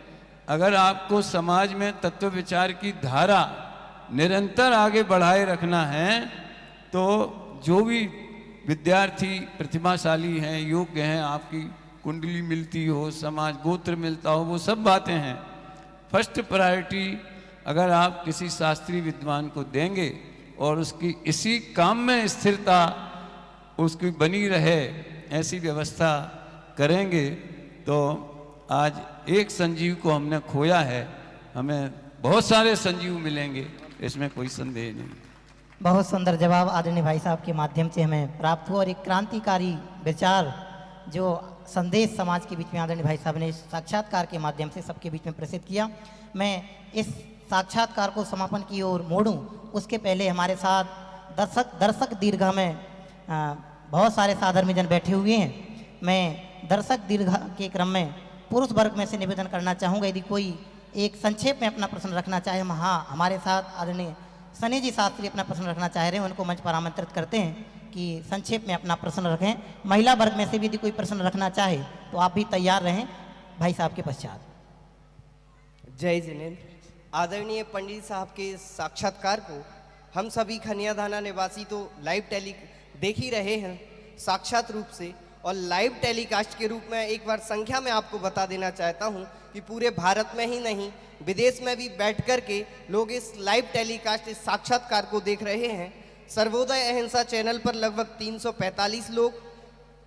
अगर आपको समाज में तत्व विचार की धारा निरंतर आगे बढ़ाए रखना है, तो जो भी विद्यार्थी प्रतिभाशाली हैं, योग्य हैं, आपकी कुंडली मिलती हो, समाज गोत्र मिलता हो, वो सब बातें हैं। फर्स्ट प्रायोरिटी अगर आप किसी शास्त्रीय विद्वान को देंगे और उसकी इसी काम में स्थिरता उसकी बनी रहे, ऐसी व्यवस्था करेंगे, तो आज एक संजीव को हमने खोया है, हमें बहुत सारे संजीव मिलेंगे, इसमें कोई संदेह नहीं। बहुत सुंदर जवाब आदरणीय भाई साहब के माध्यम से हमें प्राप्त हुआ और एक क्रांतिकारी विचार जो संदेश समाज के बीच में आदरणीय भाई साहब ने साक्षात्कार के माध्यम से सबके बीच में प्रसिद्ध किया। मैं इस साक्षात्कार को समापन की ओर मोड़ूं उसके पहले हमारे साथ दर्शक दीर्घा में बहुत सारे साधर्मी जन बैठे हुए हैं। मैं दर्शक दीर्घा के क्रम में पुरुष वर्ग में से निवेदन करना चाहूँगा, यदि कोई एक संक्षेप में अपना प्रश्न रखना चाहे। हाँ, हमारे साथ आदरणीय सनी जी शास्त्री अपना प्रश्न रखना चाह रहे हैं, उनको मंच पर आमंत्रित करते हैं कि संक्षेप में अपना प्रश्न रखें। महिला वर्ग में से भी यदि कोई प्रश्न रखना चाहे तो आप भी तैयार रहें भाई साहब के पश्चात। जय जिनेन्द्र। आदरणीय पंडित साहब के साक्षात्कार को हम सभी खनियाधाना निवासी तो लाइव देख ही रहे हैं साक्षात रूप से, और लाइव टेलीकास्ट के रूप में एक बार संख्या में आपको बता देना चाहता हूं कि पूरे भारत में ही नहीं विदेश में भी बैठ कर के लोग इस लाइव टेलीकास्ट, इस साक्षात्कार को देख रहे हैं। सर्वोदय अहिंसा चैनल पर लगभग 345 लोग,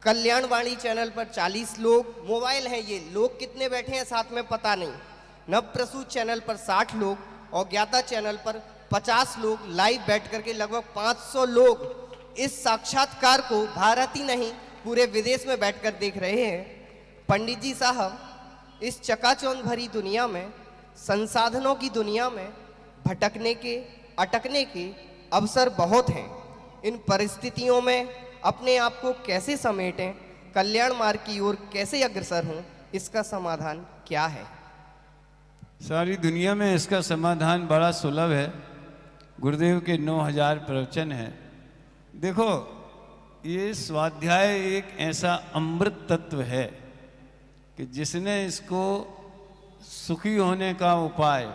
कल्याणवाणी चैनल पर 40 लोग, मोबाइल हैं ये, लोग कितने बैठे हैं साथ में पता नहीं। नवप्रसूत चैनल पर 60 लोग और ज्ञाता चैनल पर 50 लोग लाइव बैठ करके लगभग 500 लोग इस साक्षात्कार को भारत ही नहीं पूरे विदेश में बैठकर देख रहे हैं। पंडित जी साहब, इस चकाचौंध भरी दुनिया में, संसाधनों की दुनिया में भटकने के, अटकने के अवसर बहुत हैं। इन परिस्थितियों में अपने आप को कैसे समेटें, कल्याण मार्ग की ओर कैसे अग्रसर हों, इसका समाधान क्या है? सारी दुनिया में इसका समाधान बड़ा सुलभ है। गुरुदेव के 9000 प्रवचन हैं। देखो, ये स्वाध्याय एक ऐसा अमृत तत्व है कि जिसने इसको सुखी होने का उपाय,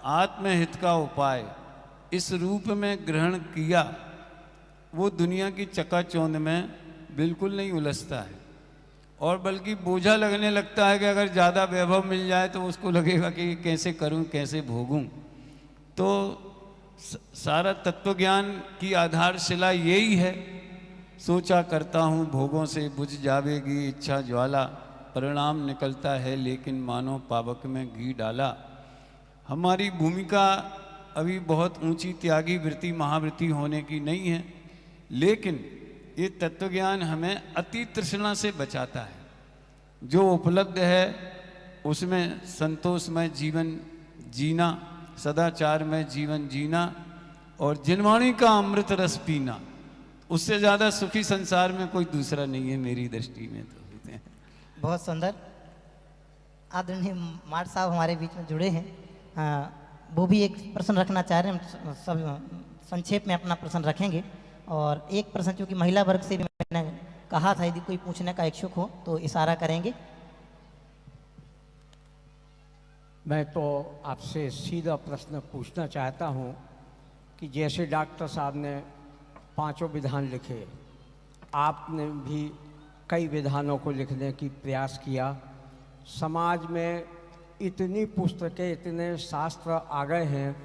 आत्महित का उपाय इस रूप में ग्रहण किया, वो दुनिया की चकाचौंध में बिल्कुल नहीं उलझता है, और बल्कि बोझा लगने लगता है कि अगर ज़्यादा वैभव मिल जाए तो उसको लगेगा कि कैसे करूं, कैसे भोगूं। तो सारा तत्वज्ञान की आधारशिला यही है, सोचा करता हूँ भोगों से बुझ जावेगी इच्छा ज्वाला, परिणाम निकलता है लेकिन मानो पावक में घी डाला। हमारी भूमिका अभी बहुत ऊंची त्यागी वृत्ति, महावृत्ति होने की नहीं है, लेकिन ये तत्वज्ञान हमें अति तृष्णा से बचाता है। जो उपलब्ध है उसमें संतोषमय जीवन जीना, सदाचार में जीवन जीना और जिनवाणी का अमृत रस पीना, उससे ज़्यादा सुखी संसार में कोई दूसरा नहीं है मेरी दृष्टि में। तो होते हैं। बहुत सुंदर। आदरणीय माठ साहब हमारे बीच में जुड़े हैं, वो भी एक प्रश्न रखना चाह रहे हैं। हम सब संक्षेप में अपना प्रश्न रखेंगे, और एक प्रश्न चूँकि महिला वर्ग से भी मैंने कहा था यदि कोई पूछने का इच्छुक हो तो इशारा करेंगे। मैं तो आपसे सीधा प्रश्न पूछना चाहता हूं कि जैसे डॉक्टर साहब ने 5 विधान लिखे, आपने भी कई विधानों को लिखने की प्रयास किया। समाज में इतनी पुस्तकें, इतने शास्त्र आ गए हैं,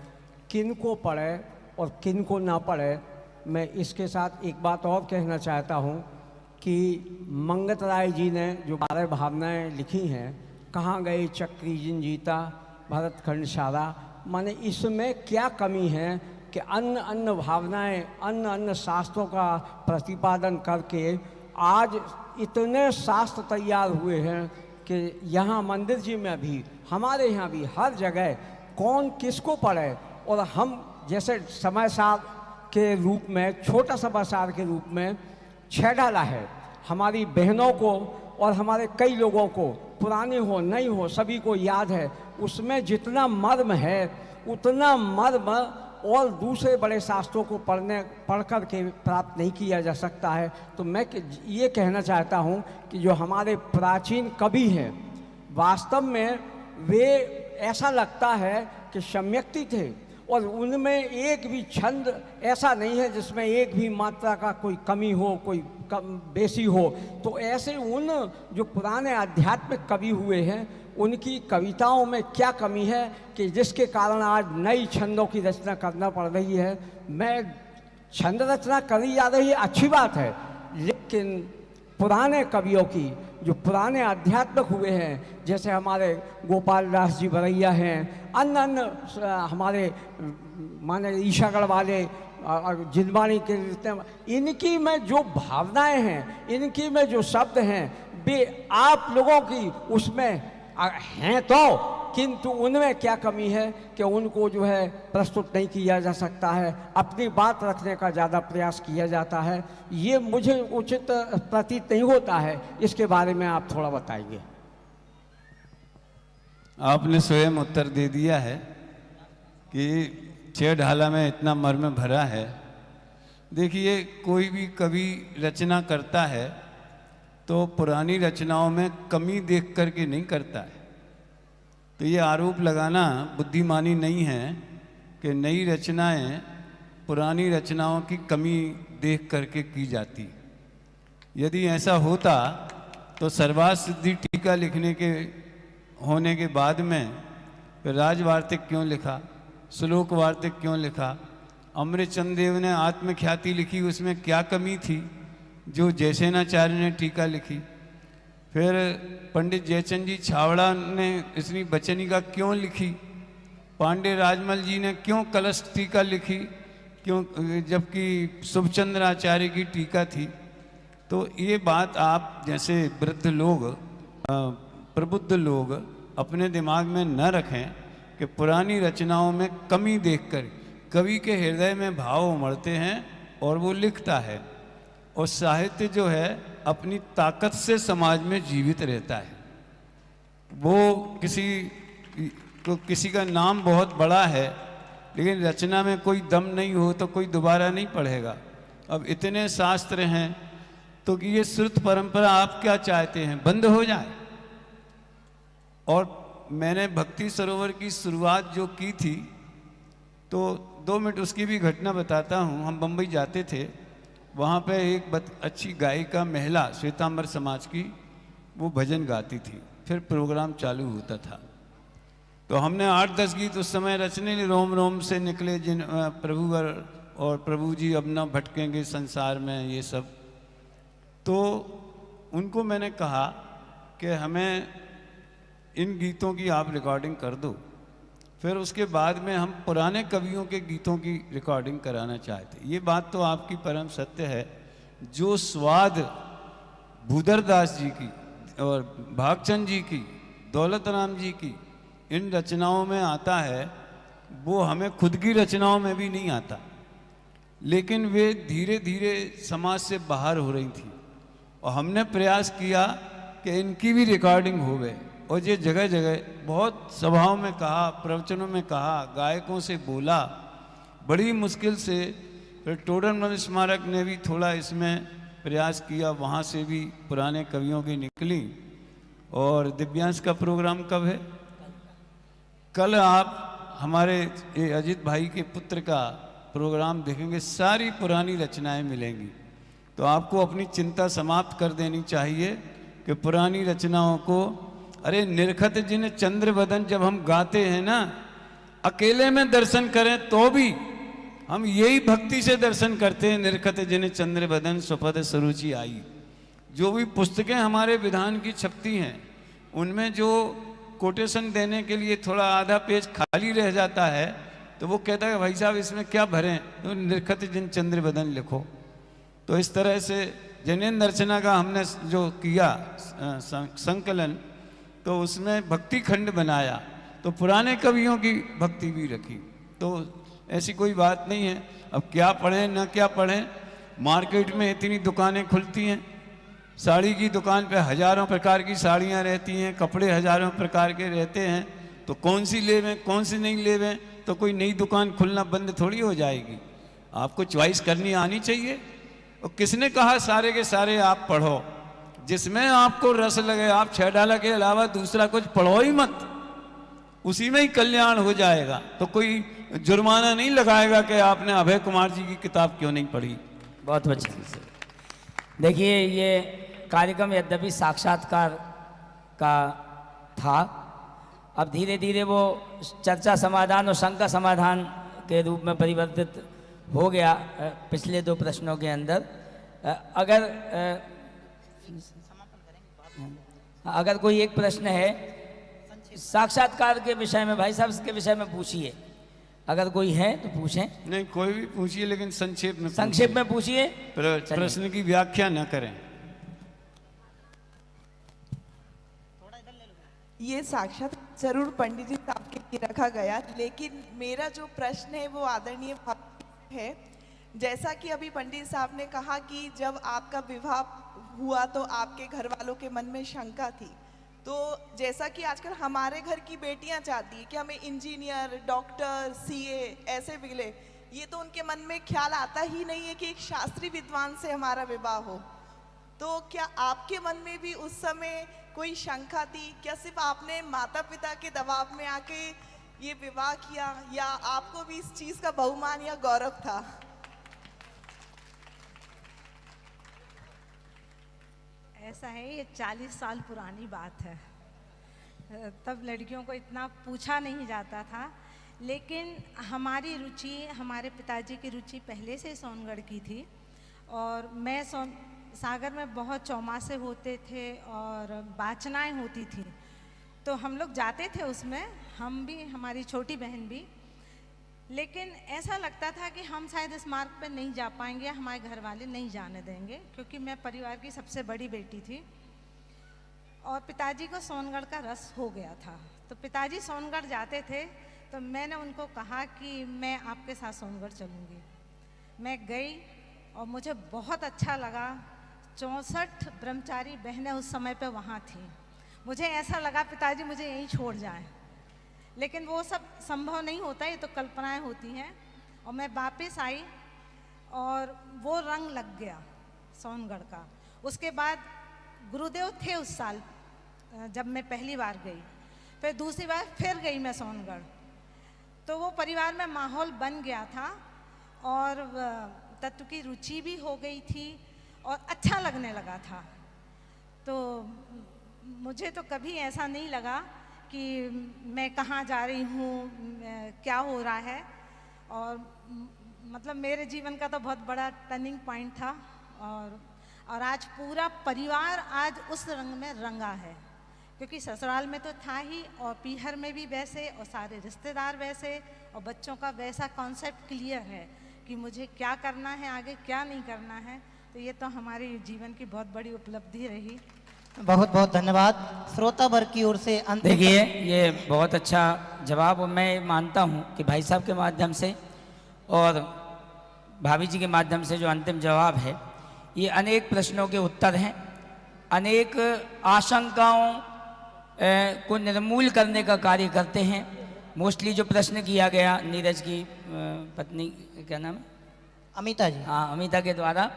किन को पढ़े और किन को ना पढ़े। मैं इसके साथ एक बात और कहना चाहता हूं कि मंगत राय जी ने जो 12 भावनाएं लिखी हैं, कहाँ गए चक्री जिन जीता भरतखंड सारा, माने इसमें क्या कमी है कि अन्य अन्य भावनाएं, अन्य अन्य शास्त्रों का प्रतिपादन करके आज इतने शास्त्र तैयार हुए हैं कि यहाँ मंदिर जी में भी, हमारे यहाँ भी, हर जगह कौन किसको पढ़े। और हम जैसे समय सार के रूप में, छोटा समय सार के रूप में 6 डाला है, हमारी बहनों को और हमारे कई लोगों को, पुरानी हो नई हो, सभी को याद है। उसमें जितना मर्म है उतना मर्म और दूसरे बड़े शास्त्रों को पढ़ कर के प्राप्त नहीं किया जा सकता है। तो मैं ये कहना चाहता हूँ कि जो हमारे प्राचीन कवि हैं, वास्तव में वे ऐसा लगता है कि सम्यक्ति थे, और उनमें एक भी छंद ऐसा नहीं है जिसमें एक भी मात्रा का कोई कमी हो, कोई कम बेसी हो। तो ऐसे उन जो पुराने आध्यात्मिक कवि हुए हैं, उनकी कविताओं में क्या कमी है कि जिसके कारण आज नई छंदों की रचना करना पड़ रही है। मैं छंद रचना करी जा रही है, अच्छी बात है, लेकिन पुराने कवियों की, जो पुराने आध्यात्मिक हुए हैं, जैसे हमारे गोपाल दास जी बरैया हैं, अन्य अन्य हमारे माने ईशागढ़ वाले और जिनवाणी के, इनकी में जो भावनाएं हैं, इनकी में जो शब्द हैं, वे आप लोगों की उसमें हैं तो, किंतु उनमें क्या कमी है कि उनको जो है प्रस्तुत नहीं किया जा सकता है, अपनी बात रखने का ज़्यादा प्रयास किया जाता है। ये मुझे उचित प्रतीत नहीं होता है। इसके बारे में आप थोड़ा बताइए। आपने स्वयं उत्तर दे दिया है कि 6 ढाला में इतना मर्म भरा है। देखिए, कोई भी कवि रचना करता है तो पुरानी रचनाओं में कमी देख करके नहीं करता है। तो ये आरोप लगाना बुद्धिमानी नहीं है कि नई रचनाएं पुरानी रचनाओं की कमी देख करके की जाती। यदि ऐसा होता तो सर्वार्थ सिद्धि टीका लिखने के होने के बाद में फिर राजवार्तिक क्यों लिखा, श्लोक वार्तिक क्यों लिखा, अमृतचंद देव ने आत्मख्याति लिखी, उसमें क्या कमी थी। जो जयसेनाचार्य ने टीका लिखी। फिर पंडित जयचंद जी छावड़ा ने इतनी बचनिका क्यों लिखी। पांडे राजमल जी ने क्यों कलश टीका लिखी, क्यों, जबकि शुभचंद्र आचार्य की टीका थी। तो ये बात आप जैसे वृद्ध लोग, प्रबुद्ध लोग अपने दिमाग में न रखें कि पुरानी रचनाओं में कमी देखकर कवि के हृदय में भाव उमड़ते हैं और वो लिखता है। और साहित्य जो है अपनी ताकत से समाज में जीवित रहता है। वो किसी का नाम बहुत बड़ा है लेकिन रचना में कोई दम नहीं हो तो कोई दोबारा नहीं पढ़ेगा। अब इतने शास्त्र हैं तो कि ये श्रुत परंपरा आप क्या चाहते हैं बंद हो जाए। और मैंने भक्ति सरोवर की शुरुआत जो की थी, तो 2 मिनट उसकी भी घटना बताता हूँ। हम बम्बई जाते थे, वहाँ पे एक अच्छी गायिका महिला श्वेतांबर समाज की वो भजन गाती थी। फिर प्रोग्राम चालू होता था तो हमने 8-10 गीत उस समय रचने लिए, रोम रोम से निकले जिन प्रभुवर और प्रभु जी अब न भटकेंगे संसार में, ये सब। तो उनको मैंने कहा कि हमें इन गीतों की आप रिकॉर्डिंग कर दो। फिर उसके बाद में हम पुराने कवियों के गीतों की रिकॉर्डिंग कराना चाहते। ये बात तो आपकी परम सत्य है। जो स्वाद भूधर दास जी की और भागचंद जी की, दौलत राम जी की इन रचनाओं में आता है, वो हमें खुद की रचनाओं में भी नहीं आता। लेकिन वे धीरे धीरे समाज से बाहर हो रही थी और हमने प्रयास किया कि इनकी भी रिकॉर्डिंग हो गए। और ये जगह जगह बहुत सभाओं में कहा, प्रवचनों में कहा, गायकों से बोला, बड़ी मुश्किल से। फिर टोडरमल स्मारक ने भी थोड़ा इसमें प्रयास किया, वहाँ से भी पुराने कवियों की निकली। और दिव्यांश का प्रोग्राम कब है? कल आप हमारे अजित भाई के पुत्र का प्रोग्राम देखेंगे, सारी पुरानी रचनाएं मिलेंगी। तो आपको अपनी चिंता समाप्त कर देनी चाहिए कि पुरानी रचनाओं को, अरे निरखत जिन चंद्र बदन जब हम गाते हैं ना, अकेले में दर्शन करें तो भी हम यही भक्ति से दर्शन करते हैं। निरखत जिन चंद्र बदन स्वपद सरुचि आई। जो भी पुस्तकें हमारे विधान की छपती हैं उनमें जो कोटेशन देने के लिए थोड़ा आधा पेज खाली रह जाता है तो वो कहता है भाई साहब इसमें क्या भरें, तो निरखत जिन चंद्र बदन लिखो। तो इस तरह से जैन रचना का हमने जो किया संकलन, तो उसमें भक्ति खंड बनाया, तो पुराने कवियों की भक्ति भी रखी। तो ऐसी कोई बात नहीं है। अब क्या पढ़ें न क्या पढ़ें, मार्केट में इतनी दुकानें खुलती हैं, साड़ी की दुकान पे हजारों प्रकार की साड़ियाँ रहती हैं, कपड़े हजारों प्रकार के रहते हैं, तो कौन सी लेवें कौन सी नहीं लेवें, तो कोई नई दुकान खुलना बंद थोड़ी हो जाएगी। आपको चॉइस करनी आनी चाहिए। और किसने कहा सारे के सारे आप पढ़ो, जिसमें आपको रस लगे। आप 6 डाला के अलावा दूसरा कुछ पढ़ो ही मत, उसी में ही कल्याण हो जाएगा। तो कोई जुर्माना नहीं लगाएगा कि आपने अभय कुमार जी की किताब क्यों नहीं पढ़ी। बहुत अच्छी चीज़ है। देखिए, ये कार्यक्रम यद्यपि साक्षात्कार का था, अब धीरे धीरे वो चर्चा समाधान और शंका समाधान के रूप में परिवर्तित हो गया पिछले 2 प्रश्नों के अंदर। अगर कोई एक प्रश्न है साक्षात्कार के विषय में, भाई साहब इसके विषय में पूछिए। अगर कोई है तो पूछें। नहीं, कोई भी पूछिए, लेकिन संक्षेप में पूछिए। प्रश्न की व्याख्या न करें। ये साक्षात जरूर पंडित जी साहब के लिए रखा गया, लेकिन मेरा जो प्रश्न है वो आदरणीय है। जैसा कि अभी पंडित साहब ने कहा कि जब आपका विवाह हुआ तो आपके घर वालों के मन में शंका थी, तो जैसा कि आजकल हमारे घर की बेटियां चाहती है कि हमें इंजीनियर, डॉक्टर, सीए ऐसे मिले, ये तो उनके मन में ख्याल आता ही नहीं है कि एक शास्त्रीय विद्वान से हमारा विवाह हो। तो क्या आपके मन में भी उस समय कोई शंका थी? क्या सिर्फ आपने माता पिता के दबाव में आके ये विवाह किया, या आपको भी इस चीज का बहुमान या गौरव था? ऐसा है, ये 40 साल पुरानी बात है। तब लड़कियों को इतना पूछा नहीं जाता था, लेकिन हमारी रुचि, हमारे पिताजी की रुचि पहले से सोनगढ़ की थी और मैं सागर में बहुत चौमासे होते थे और वाचनाएँ होती थी, तो हम लोग जाते थे उसमें, हम भी, हमारी छोटी बहन भी। लेकिन ऐसा लगता था कि हम शायद इस मार्ग पे नहीं जा पाएंगे, हमारे घर वाले नहीं जाने देंगे, क्योंकि मैं परिवार की सबसे बड़ी बेटी थी और पिताजी को सोनगढ़ का रस हो गया था। तो पिताजी सोनगढ़ जाते थे तो मैंने उनको कहा कि मैं आपके साथ सोनगढ़ चलूँगी। मैं गई और मुझे बहुत अच्छा लगा। 64 ब्रह्मचारी बहनें उस समय पे वहाँ थीं। मुझे ऐसा लगा पिताजी मुझे यहीं छोड़ जाएं, लेकिन वो सब संभव नहीं होता, ये तो कल्पनाएं होती हैं। और मैं वापस आई और वो रंग लग गया सोनगढ़ का। उसके बाद गुरुदेव थे उस साल जब मैं पहली बार गई, फिर दूसरी बार फिर गई मैं सोनगढ़, तो वो परिवार में माहौल बन गया था और तत्व की रुचि भी हो गई थी और अच्छा लगने लगा था। तो मुझे तो कभी ऐसा नहीं लगा कि मैं कहाँ जा रही हूँ, क्या हो रहा है। और मतलब मेरे जीवन का तो बहुत बड़ा टर्निंग पॉइंट था और आज पूरा परिवार आज उस रंग में रंगा है, क्योंकि ससुराल में तो था ही और पीहर में भी वैसे, और सारे रिश्तेदार वैसे, और बच्चों का वैसा कॉन्सेप्ट क्लियर है कि मुझे क्या करना है आगे, क्या नहीं करना है। तो ये तो हमारे जीवन की बहुत बड़ी उपलब्धि रही। बहुत बहुत धन्यवाद। श्रोता वर्ग की ओर से अंतिम देखिए, ये बहुत अच्छा जवाब, और मैं मानता हूँ कि भाई साहब के माध्यम से और भाभी जी के माध्यम से जो अंतिम जवाब है, ये अनेक प्रश्नों के उत्तर हैं, अनेक आशंकाओं को निर्मूल करने का कार्य करते हैं। मोस्टली जो प्रश्न किया गया नीरज की पत्नी, क्या नाम है, अमिता जी, हाँ, अमिता के द्वारा,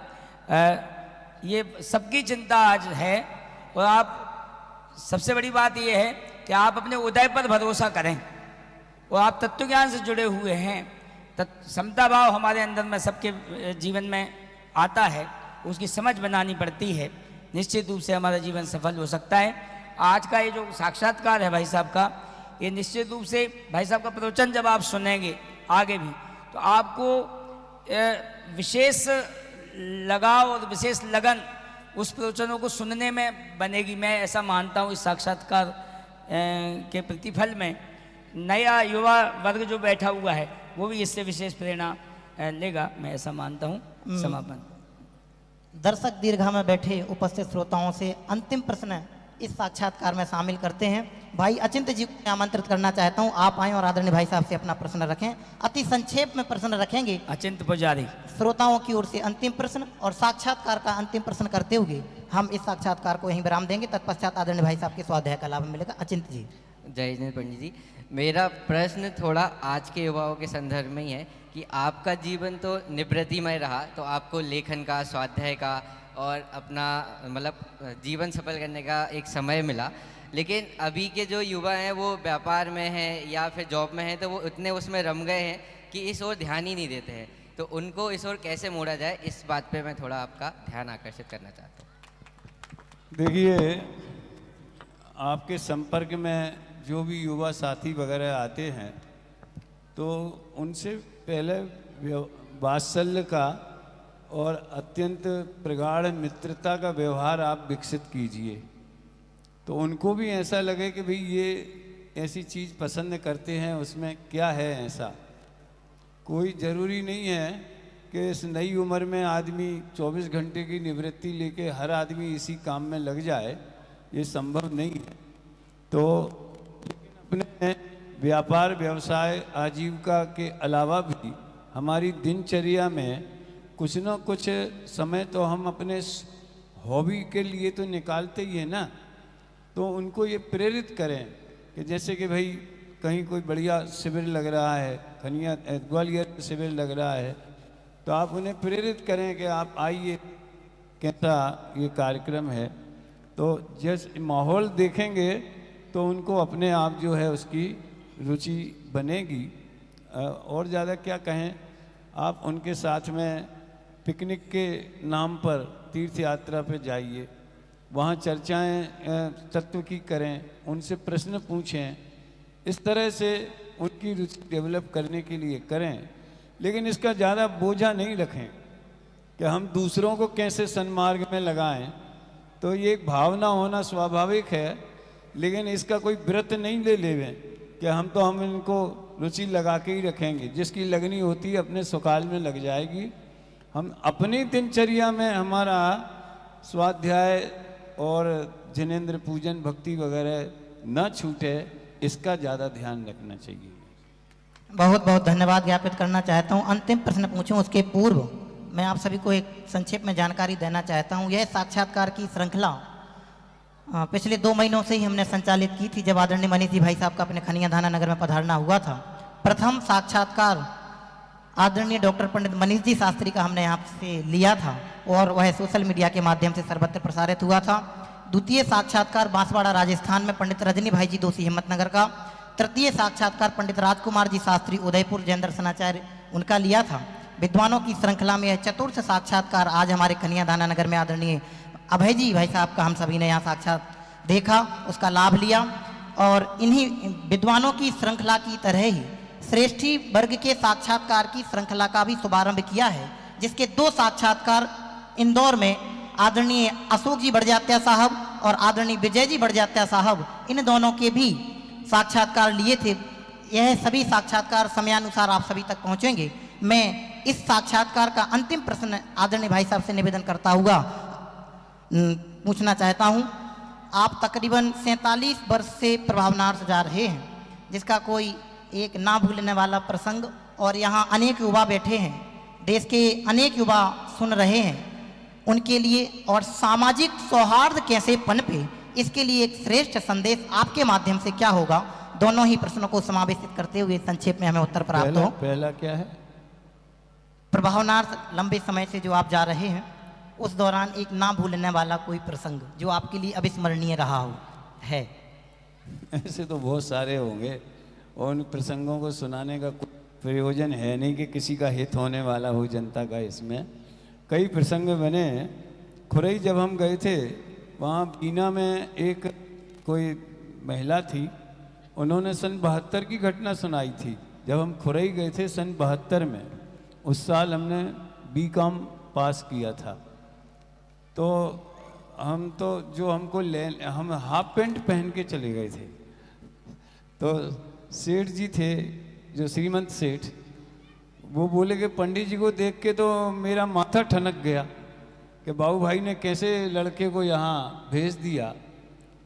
ये सबकी चिंता आज है। और आप, सबसे बड़ी बात ये है कि आप अपने उदय पर भरोसा करें, और आप तत्व ज्ञान से जुड़े हुए हैं। समता भाव हमारे अंदर में सबके जीवन में आता है, उसकी समझ बनानी पड़ती है, निश्चित रूप से हमारा जीवन सफल हो सकता है। आज का ये जो साक्षात्कार है भाई साहब का, ये निश्चित रूप से भाई साहब का प्रवचन जब आप सुनेंगे आगे भी, तो आपको विशेष लगाव और विशेष लगन उस प्रवचनों को सुनने में बनेगी। मैं ऐसा मानता हूँ इस साक्षात्कार के प्रतिफल में नया युवा वर्ग जो बैठा हुआ है वो भी इससे विशेष प्रेरणा लेगा, मैं ऐसा मानता हूँ। समापन। दर्शक दीर्घा में बैठे उपस्थित श्रोताओं से अंतिम प्रश्न इस साक्षात्कार में शामिल करते हैं। भाई अचिंत जी को मैं आमंत्रित करना चाहता हूं, आप आएं और आदरणीय भाई साहब से अपना प्रश्न रखें। अति संक्षेप में प्रश्न रखेंगे। अचिंत पुजारी। श्रोताओं की ओर से अंतिम प्रश्न और साक्षात्कार का अंतिम प्रश्न करते हुए हम इस साक्षात्कार को यहीं विराम देंगे। तत्पश्चात आदरणीय भाई साहब के स्वाध्याय का लाभ मिलेगा। अचिंत जी। जय हिंद पंडित जी, मेरा प्रश्न थोड़ा आज के युवाओं के संदर्भ में ही है कि आपका जीवन तो निवृत्तिमय रहा, तो आपको लेखन का, स्वाध्याय का और अपना मतलब जीवन सफल करने का एक समय मिला, लेकिन अभी के जो युवा हैं वो व्यापार में हैं या फिर जॉब में हैं, तो वो इतने उसमें रम गए हैं कि इस ओर ध्यान ही नहीं देते हैं। तो उनको इस ओर कैसे मोड़ा जाए, इस बात पे मैं थोड़ा आपका ध्यान आकर्षित करना चाहता हूँ। देखिए, आपके संपर्क में जो भी युवा साथी वगैरह आते हैं, तो उनसे पहले वात्सल्य का और अत्यंत प्रगाढ़ मित्रता का व्यवहार आप विकसित कीजिए, तो उनको भी ऐसा लगे कि भाई ये ऐसी चीज़ पसंद करते हैं, उसमें क्या है ऐसा। कोई ज़रूरी नहीं है कि इस नई उम्र में आदमी 24 घंटे की निवृत्ति लेके हर आदमी इसी काम में लग जाए, ये संभव नहीं है। तो अपने व्यापार, व्यवसाय, आजीविका के अलावा भी हमारी दिनचर्या में कुछ न कुछ समय तो हम अपने हॉबी के लिए तो निकालते ही है ना। तो उनको ये प्रेरित करें कि जैसे कि भाई कहीं कोई बढ़िया शिविर लग रहा है, खनिया ग्वालियर में शिविर लग रहा है, तो आप उन्हें प्रेरित करें कि आप आइए, कैसा ये कार्यक्रम है। तो जैसे माहौल देखेंगे तो उनको अपने आप जो है उसकी रुचि बनेगी। और ज़्यादा क्या कहें, आप उनके साथ में पिकनिक के नाम पर तीर्थ यात्रा पे जाइए, वहाँ चर्चाएं तत्व की करें, उनसे प्रश्न पूछें, इस तरह से उनकी रुचि डेवलप करने के लिए करें। लेकिन इसका ज़्यादा बोझा नहीं रखें कि हम दूसरों को कैसे सन्मार्ग में लगाएं। तो ये एक भावना होना स्वाभाविक है, लेकिन इसका कोई व्रत नहीं ले लेवें कि हम इनको रुचि लगा के ही रखेंगे। जिसकी लगनी होती है अपने सुकाल में लग जाएगी। हम अपनी दिनचर्या में हमारा स्वाध्याय और जिनेंद्र पूजन भक्ति वगैरह न छूटे, इसका ज़्यादा ध्यान रखना चाहिए। बहुत बहुत धन्यवाद ज्ञापित करना चाहता हूँ। अंतिम प्रश्न पूछूं उसके पूर्व मैं आप सभी को एक संक्षेप में जानकारी देना चाहता हूँ। यह साक्षात्कार की श्रृंखला पिछले 2 महीनों से ही हमने संचालित की थी, जब आदरणीय मनीष जी भाई साहब का अपने खनिया धाना नगर में पधारना हुआ था। प्रथम साक्षात्कार आदरणीय डॉक्टर पंडित मनीष जी शास्त्री का हमने यहाँ से लिया था और वह सोशल मीडिया के माध्यम से सर्वत्र प्रसारित हुआ था। द्वितीय साक्षात्कार बांसवाड़ा राजस्थान में पंडित रजनी भाई जी दोषी हिम्मतनगर का। तृतीय साक्षात्कार पंडित राजकुमार जी शास्त्री उदयपुर जैन दर्शनाचार्य उनका लिया था। विद्वानों की श्रृंखला में यह चतुर्थ साक्षात्कार आज हमारे खनिया धाना नगर में आदरणीय अभय जी भाई साहब का हम सभी ने यहाँ साक्षात देखा, उसका लाभ लिया। और इन्हीं विद्वानों की श्रृंखला की तरह ही श्रेष्ठी वर्ग के साक्षात्कार की श्रृंखला का भी शुभारंभ किया है, जिसके 2 साक्षात्कार इंदौर में आदरणीय अशोक जी बड़जात्या साहब और आदरणीय विजय जी बड़जात्या साहब, इन दोनों के भी साक्षात्कार लिए थे। यह सभी साक्षात्कार समयानुसार आप सभी तक पहुंचेंगे। मैं इस साक्षात्कार का अंतिम प्रश्न आदरणीय भाई साहब से निवेदन करता हुआ पूछना चाहता हूं। आप तकरीबन 47 वर्ष से प्रभावनार्थ जा रहे हैं, जिसका कोई एक ना भूलने वाला प्रसंग, और यहाँ अनेक युवा बैठे हैं, देश के अनेक युवा सुन रहे हैं, उनके लिए और सामाजिक सौहार्द कैसे पनपे, इसके लिए एक श्रेष्ठ संदेश आपके माध्यम से क्या होगा? दोनों ही प्रश्नों को समावेशित करते हुए संक्षेप में हमें उत्तर प्राप्त हो। पहला क्या है? प्रभावनार्थ लंबे समय से जो आप जा रहे हैं, उस दौरान एक ना भूलने वाला कोई प्रसंग जो आपके लिए अविस्मरणीय रहा हो है। ऐसे तो बहुत सारे होंगे और उन प्रसंगों को सुनाने का कोई प्रयोजन है नहीं कि किसी का हित होने वाला हो जनता का। इसमें कई प्रसंग बने। खुरई जब हम गए थे, वहाँ बीना में एक कोई महिला थी, उन्होंने सन 72 की घटना सुनाई थी। जब हम खुरई गए थे सन 72 में, उस साल हमने बीकॉम पास किया था। तो हम तो जो हम हाफ पैंट पहन के चले गए थे। तो सेठ जी थे जो श्रीमंत सेठ, वो बोले कि पंडित जी को देख के तो मेरा माथा ठनक गया कि बाबू भाई ने कैसे लड़के को यहाँ भेज दिया।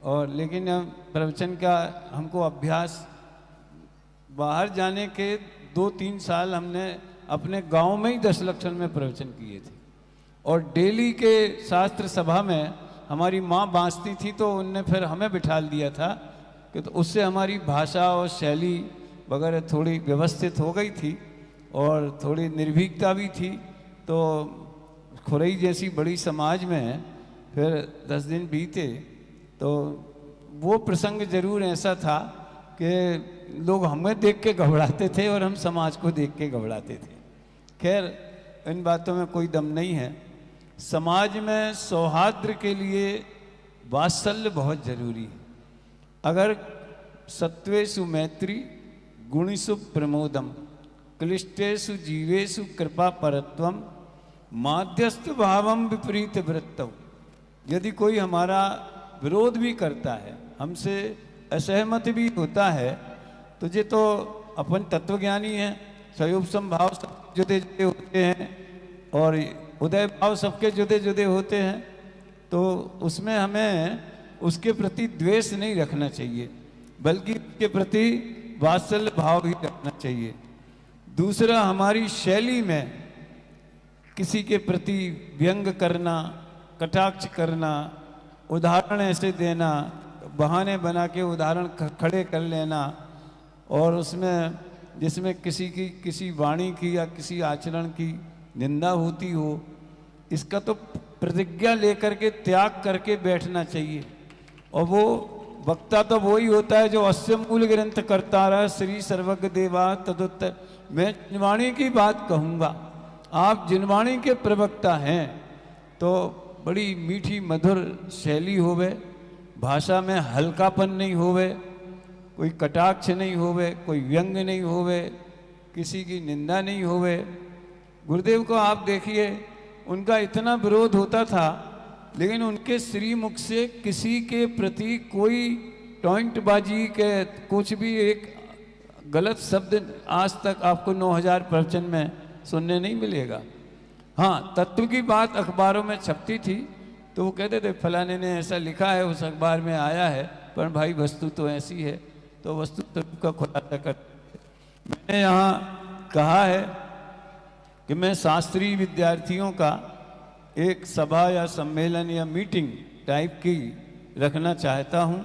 और लेकिन प्रवचन का हमको अभ्यास, बाहर जाने के 2-3 साल हमने अपने गांव में ही 10 लक्षण में प्रवचन किए थे। और डेली के शास्त्र सभा में हमारी माँ बाँसती थी, तो उनने फिर हमें बिठा दिया था कि तो उससे हमारी भाषा और शैली वगैरह थोड़ी व्यवस्थित हो गई थी और थोड़ी निर्भीकता भी थी। तो खुरई जैसी बड़ी समाज में फिर 10 दिन बीते, तो वो प्रसंग जरूर ऐसा था कि लोग हमें देख के घबराते थे और हम समाज को देख के घबराते थे। खैर, इन बातों में कोई दम नहीं है। समाज में सौहार्द के लिए वात्सल्य बहुत जरूरी है। अगर सत्वेषु मैत्री, गुणेषु प्रमोदम, क्लिष्टेषु जीवेषु कृपा परत्वम, माध्यस्थ भावम विपरीत वृत्तम। यदि कोई हमारा विरोध भी करता है, हमसे असहमत भी होता है, तो ये तो अपन तत्वज्ञानी हैं, सहयोग संभाव सब जुदे जुदे होते हैं और उदय भाव सबके जुदे जुदे होते हैं। तो उसमें हमें उसके प्रति द्वेष नहीं रखना चाहिए, बल्कि उसके प्रति वात्सल्य भाव भी रखना चाहिए। दूसरा, हमारी शैली में किसी के प्रति व्यंग करना, कटाक्ष करना, उदाहरण ऐसे देना, बहाने बना के उदाहरण खड़े कर लेना, और उसमें जिसमें किसी वाणी की या किसी आचरण की निंदा होती हो, इसका तो प्रतिज्ञा लेकर के त्याग करके बैठना चाहिए। और वो वक्ता तो वही होता है जो अस्य मूल ग्रंथ करता रहा, श्री सर्वज्ञ देवा तदुत्तर। मैं जिनवाणी की बात कहूँगा, आप जिनवाणी के प्रवक्ता हैं तो बड़ी मीठी मधुर शैली होवे, भाषा में हल्कापन नहीं होवे, कोई कटाक्ष नहीं होवे, कोई व्यंग नहीं होवे, किसी की निंदा नहीं होवे। गुरुदेव को आप देखिए उनका इतना विरोध होता था, लेकिन उनके श्रीमुख से किसी के प्रति कोई टॉइंटबाजी के कुछ भी एक गलत शब्द आज तक आपको 9000 प्रवचन में सुनने नहीं मिलेगा। हाँ, तत्व की बात अखबारों में छपती थी तो वो कहते थे फलाने ने ऐसा लिखा है, उस अखबार में आया है, पर भाई वस्तु तो ऐसी है, तो वस्तु तत्व का खुलासा कर। मैंने यहाँ कहा है कि मैं शास्त्रीय विद्यार्थियों का एक सभा या सम्मेलन या मीटिंग टाइप की रखना चाहता हूँ,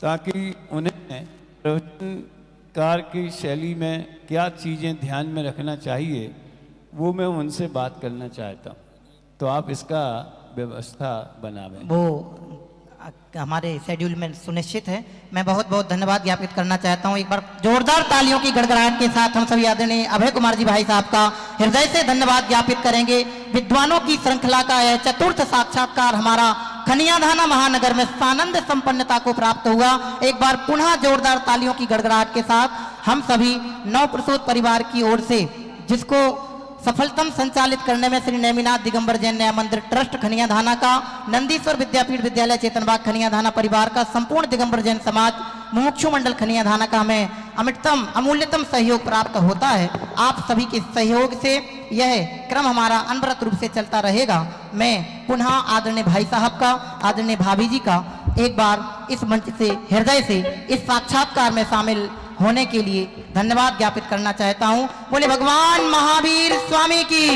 ताकि उन्हें प्रवचनकार की शैली में क्या चीज़ें ध्यान में रखना चाहिए वो मैं उनसे बात करना चाहता हूँ। तो आप इसका व्यवस्था बनावें। वो हमारे शेड्यूल में सुनिश्चित है। मैं बहुत बहुत धन्यवाद ज्ञापित करना चाहता हूँ। एक बार जोरदार तालियों की गड़गड़ाहट के साथ हम सभी आदरणीय अभय कुमार जी भाई साहब का हृदय से धन्यवाद ज्ञापित करेंगे। विद्वानों की श्रृंखला का यह चतुर्थ साक्षात्कार हमारा खनियाधाना महानगर में सानंद संपन्नता को प्राप्त हुआ। एक बार पुनः जोरदार तालियों की गड़गड़ाहट के साथ हम सभी नवप्रसूत परिवार की ओर से, जिसको सफलतम संचालित करने में श्री नेमिनाथ दिगंबर जैन न्याय मंदिर ट्रस्ट खनियाधाना का, नंदीश्वर विद्यापीठ विद्यालय चेतनबाग खनियाधाना परिवार का, संपूर्ण दिगंबर जैन समाज मुमुक्षु मंडल खनियाधाना का हमें अमिततम अमूल्यतम सहयोग प्राप्त होता है। आप सभी के सहयोग से यह क्रम हमारा अनवरत रूप से चलता रहेगा। मैं पुनः आदरणीय भाई साहब का, आदरणीय भाभी जी का एक बार इस मंच से हृदय से इस साक्षात्कार में शामिल होने के लिए धन्यवाद ज्ञापित करना चाहता हूं। बोले भगवान महावीर स्वामी की।